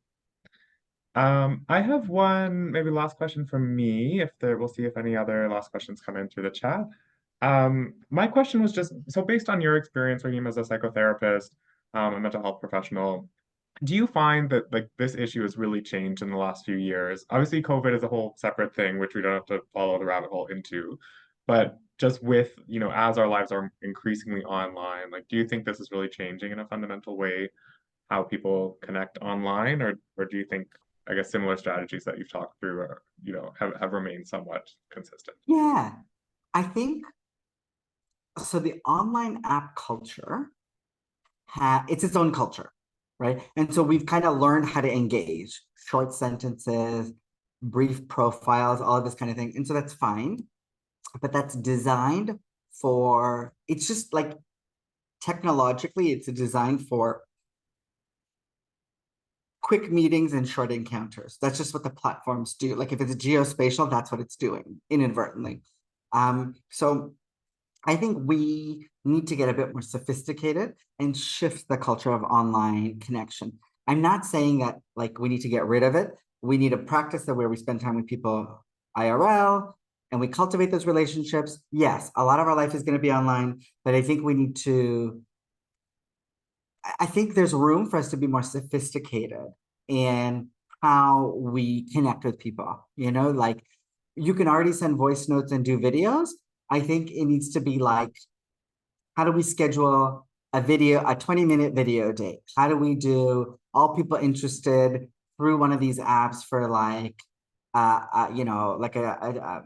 I have one maybe last question from me. We'll see if any other last questions come in through the chat. My question was just, so based on your experience, Rahim, as a psychotherapist, a mental health professional, do you find that like this issue has really changed in the last few years? Obviously, COVID is a whole separate thing, which we don't have to follow the rabbit hole into. But just with, as our lives are increasingly online, like, do you think this is really changing in a fundamental way how people connect online, or do you think, I guess, similar strategies that you've talked through are, have remained somewhat consistent? Yeah, I think so. The online app culture it's its own culture, right? And so we've kind of learned how to engage short sentences, brief profiles, all of this kind of thing. And so that's fine, but that's designed for, it's just like technologically, it's designed for quick meetings and short encounters. That's just what the platforms do. Like if it's geospatial, that's what it's doing inadvertently. So I think we need to get a bit more sophisticated and shift the culture of online connection. I'm not saying that like we need to get rid of it. We need to practice that where we spend time with people IRL and we cultivate those relationships. Yes, a lot of our life is going to be online, but I think we need to, I think there's room for us to be more sophisticated in how we connect with people. You know, like you can already send voice notes and do videos. I think it needs to be like, how do we schedule a 20-minute video date? How do we do all people interested through one of these apps for like, you know, like a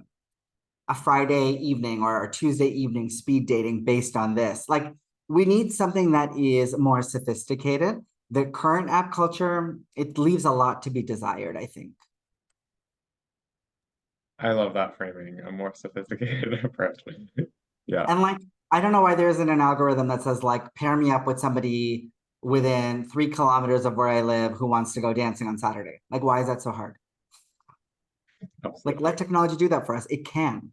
Friday evening or a Tuesday evening speed dating based on this? Like, we need something that is more sophisticated. The current app culture, it leaves a lot to be desired, I think. I love that framing, a more sophisticated approach. Yeah. And like, I don't know why there isn't an algorithm that says like, pair me up with somebody within 3 kilometers of where I live who wants to go dancing on Saturday. Like, why is that so hard? Like, let technology do that for us. It can.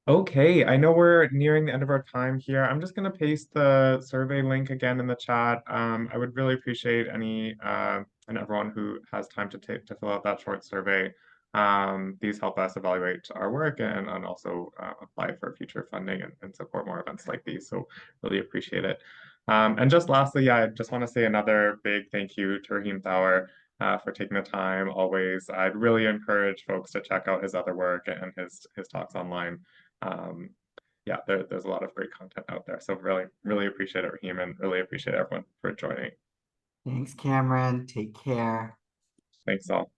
Okay, I know we're nearing the end of our time here. I'm just going to paste the survey link again in the chat. I would really appreciate any and everyone who has time to fill out that short survey. These help us evaluate our work and also apply for future funding and support more events like these. So really appreciate it. And just lastly, yeah, I just want to say another big thank you to Rahim Thawer for taking the time. Always, I'd really encourage folks to check out his other work and his talks online. Yeah, there's a lot of great content out there. So really appreciate it, Rahim, and really appreciate everyone for joining. Thanks, Cameron. Take care. Thanks all.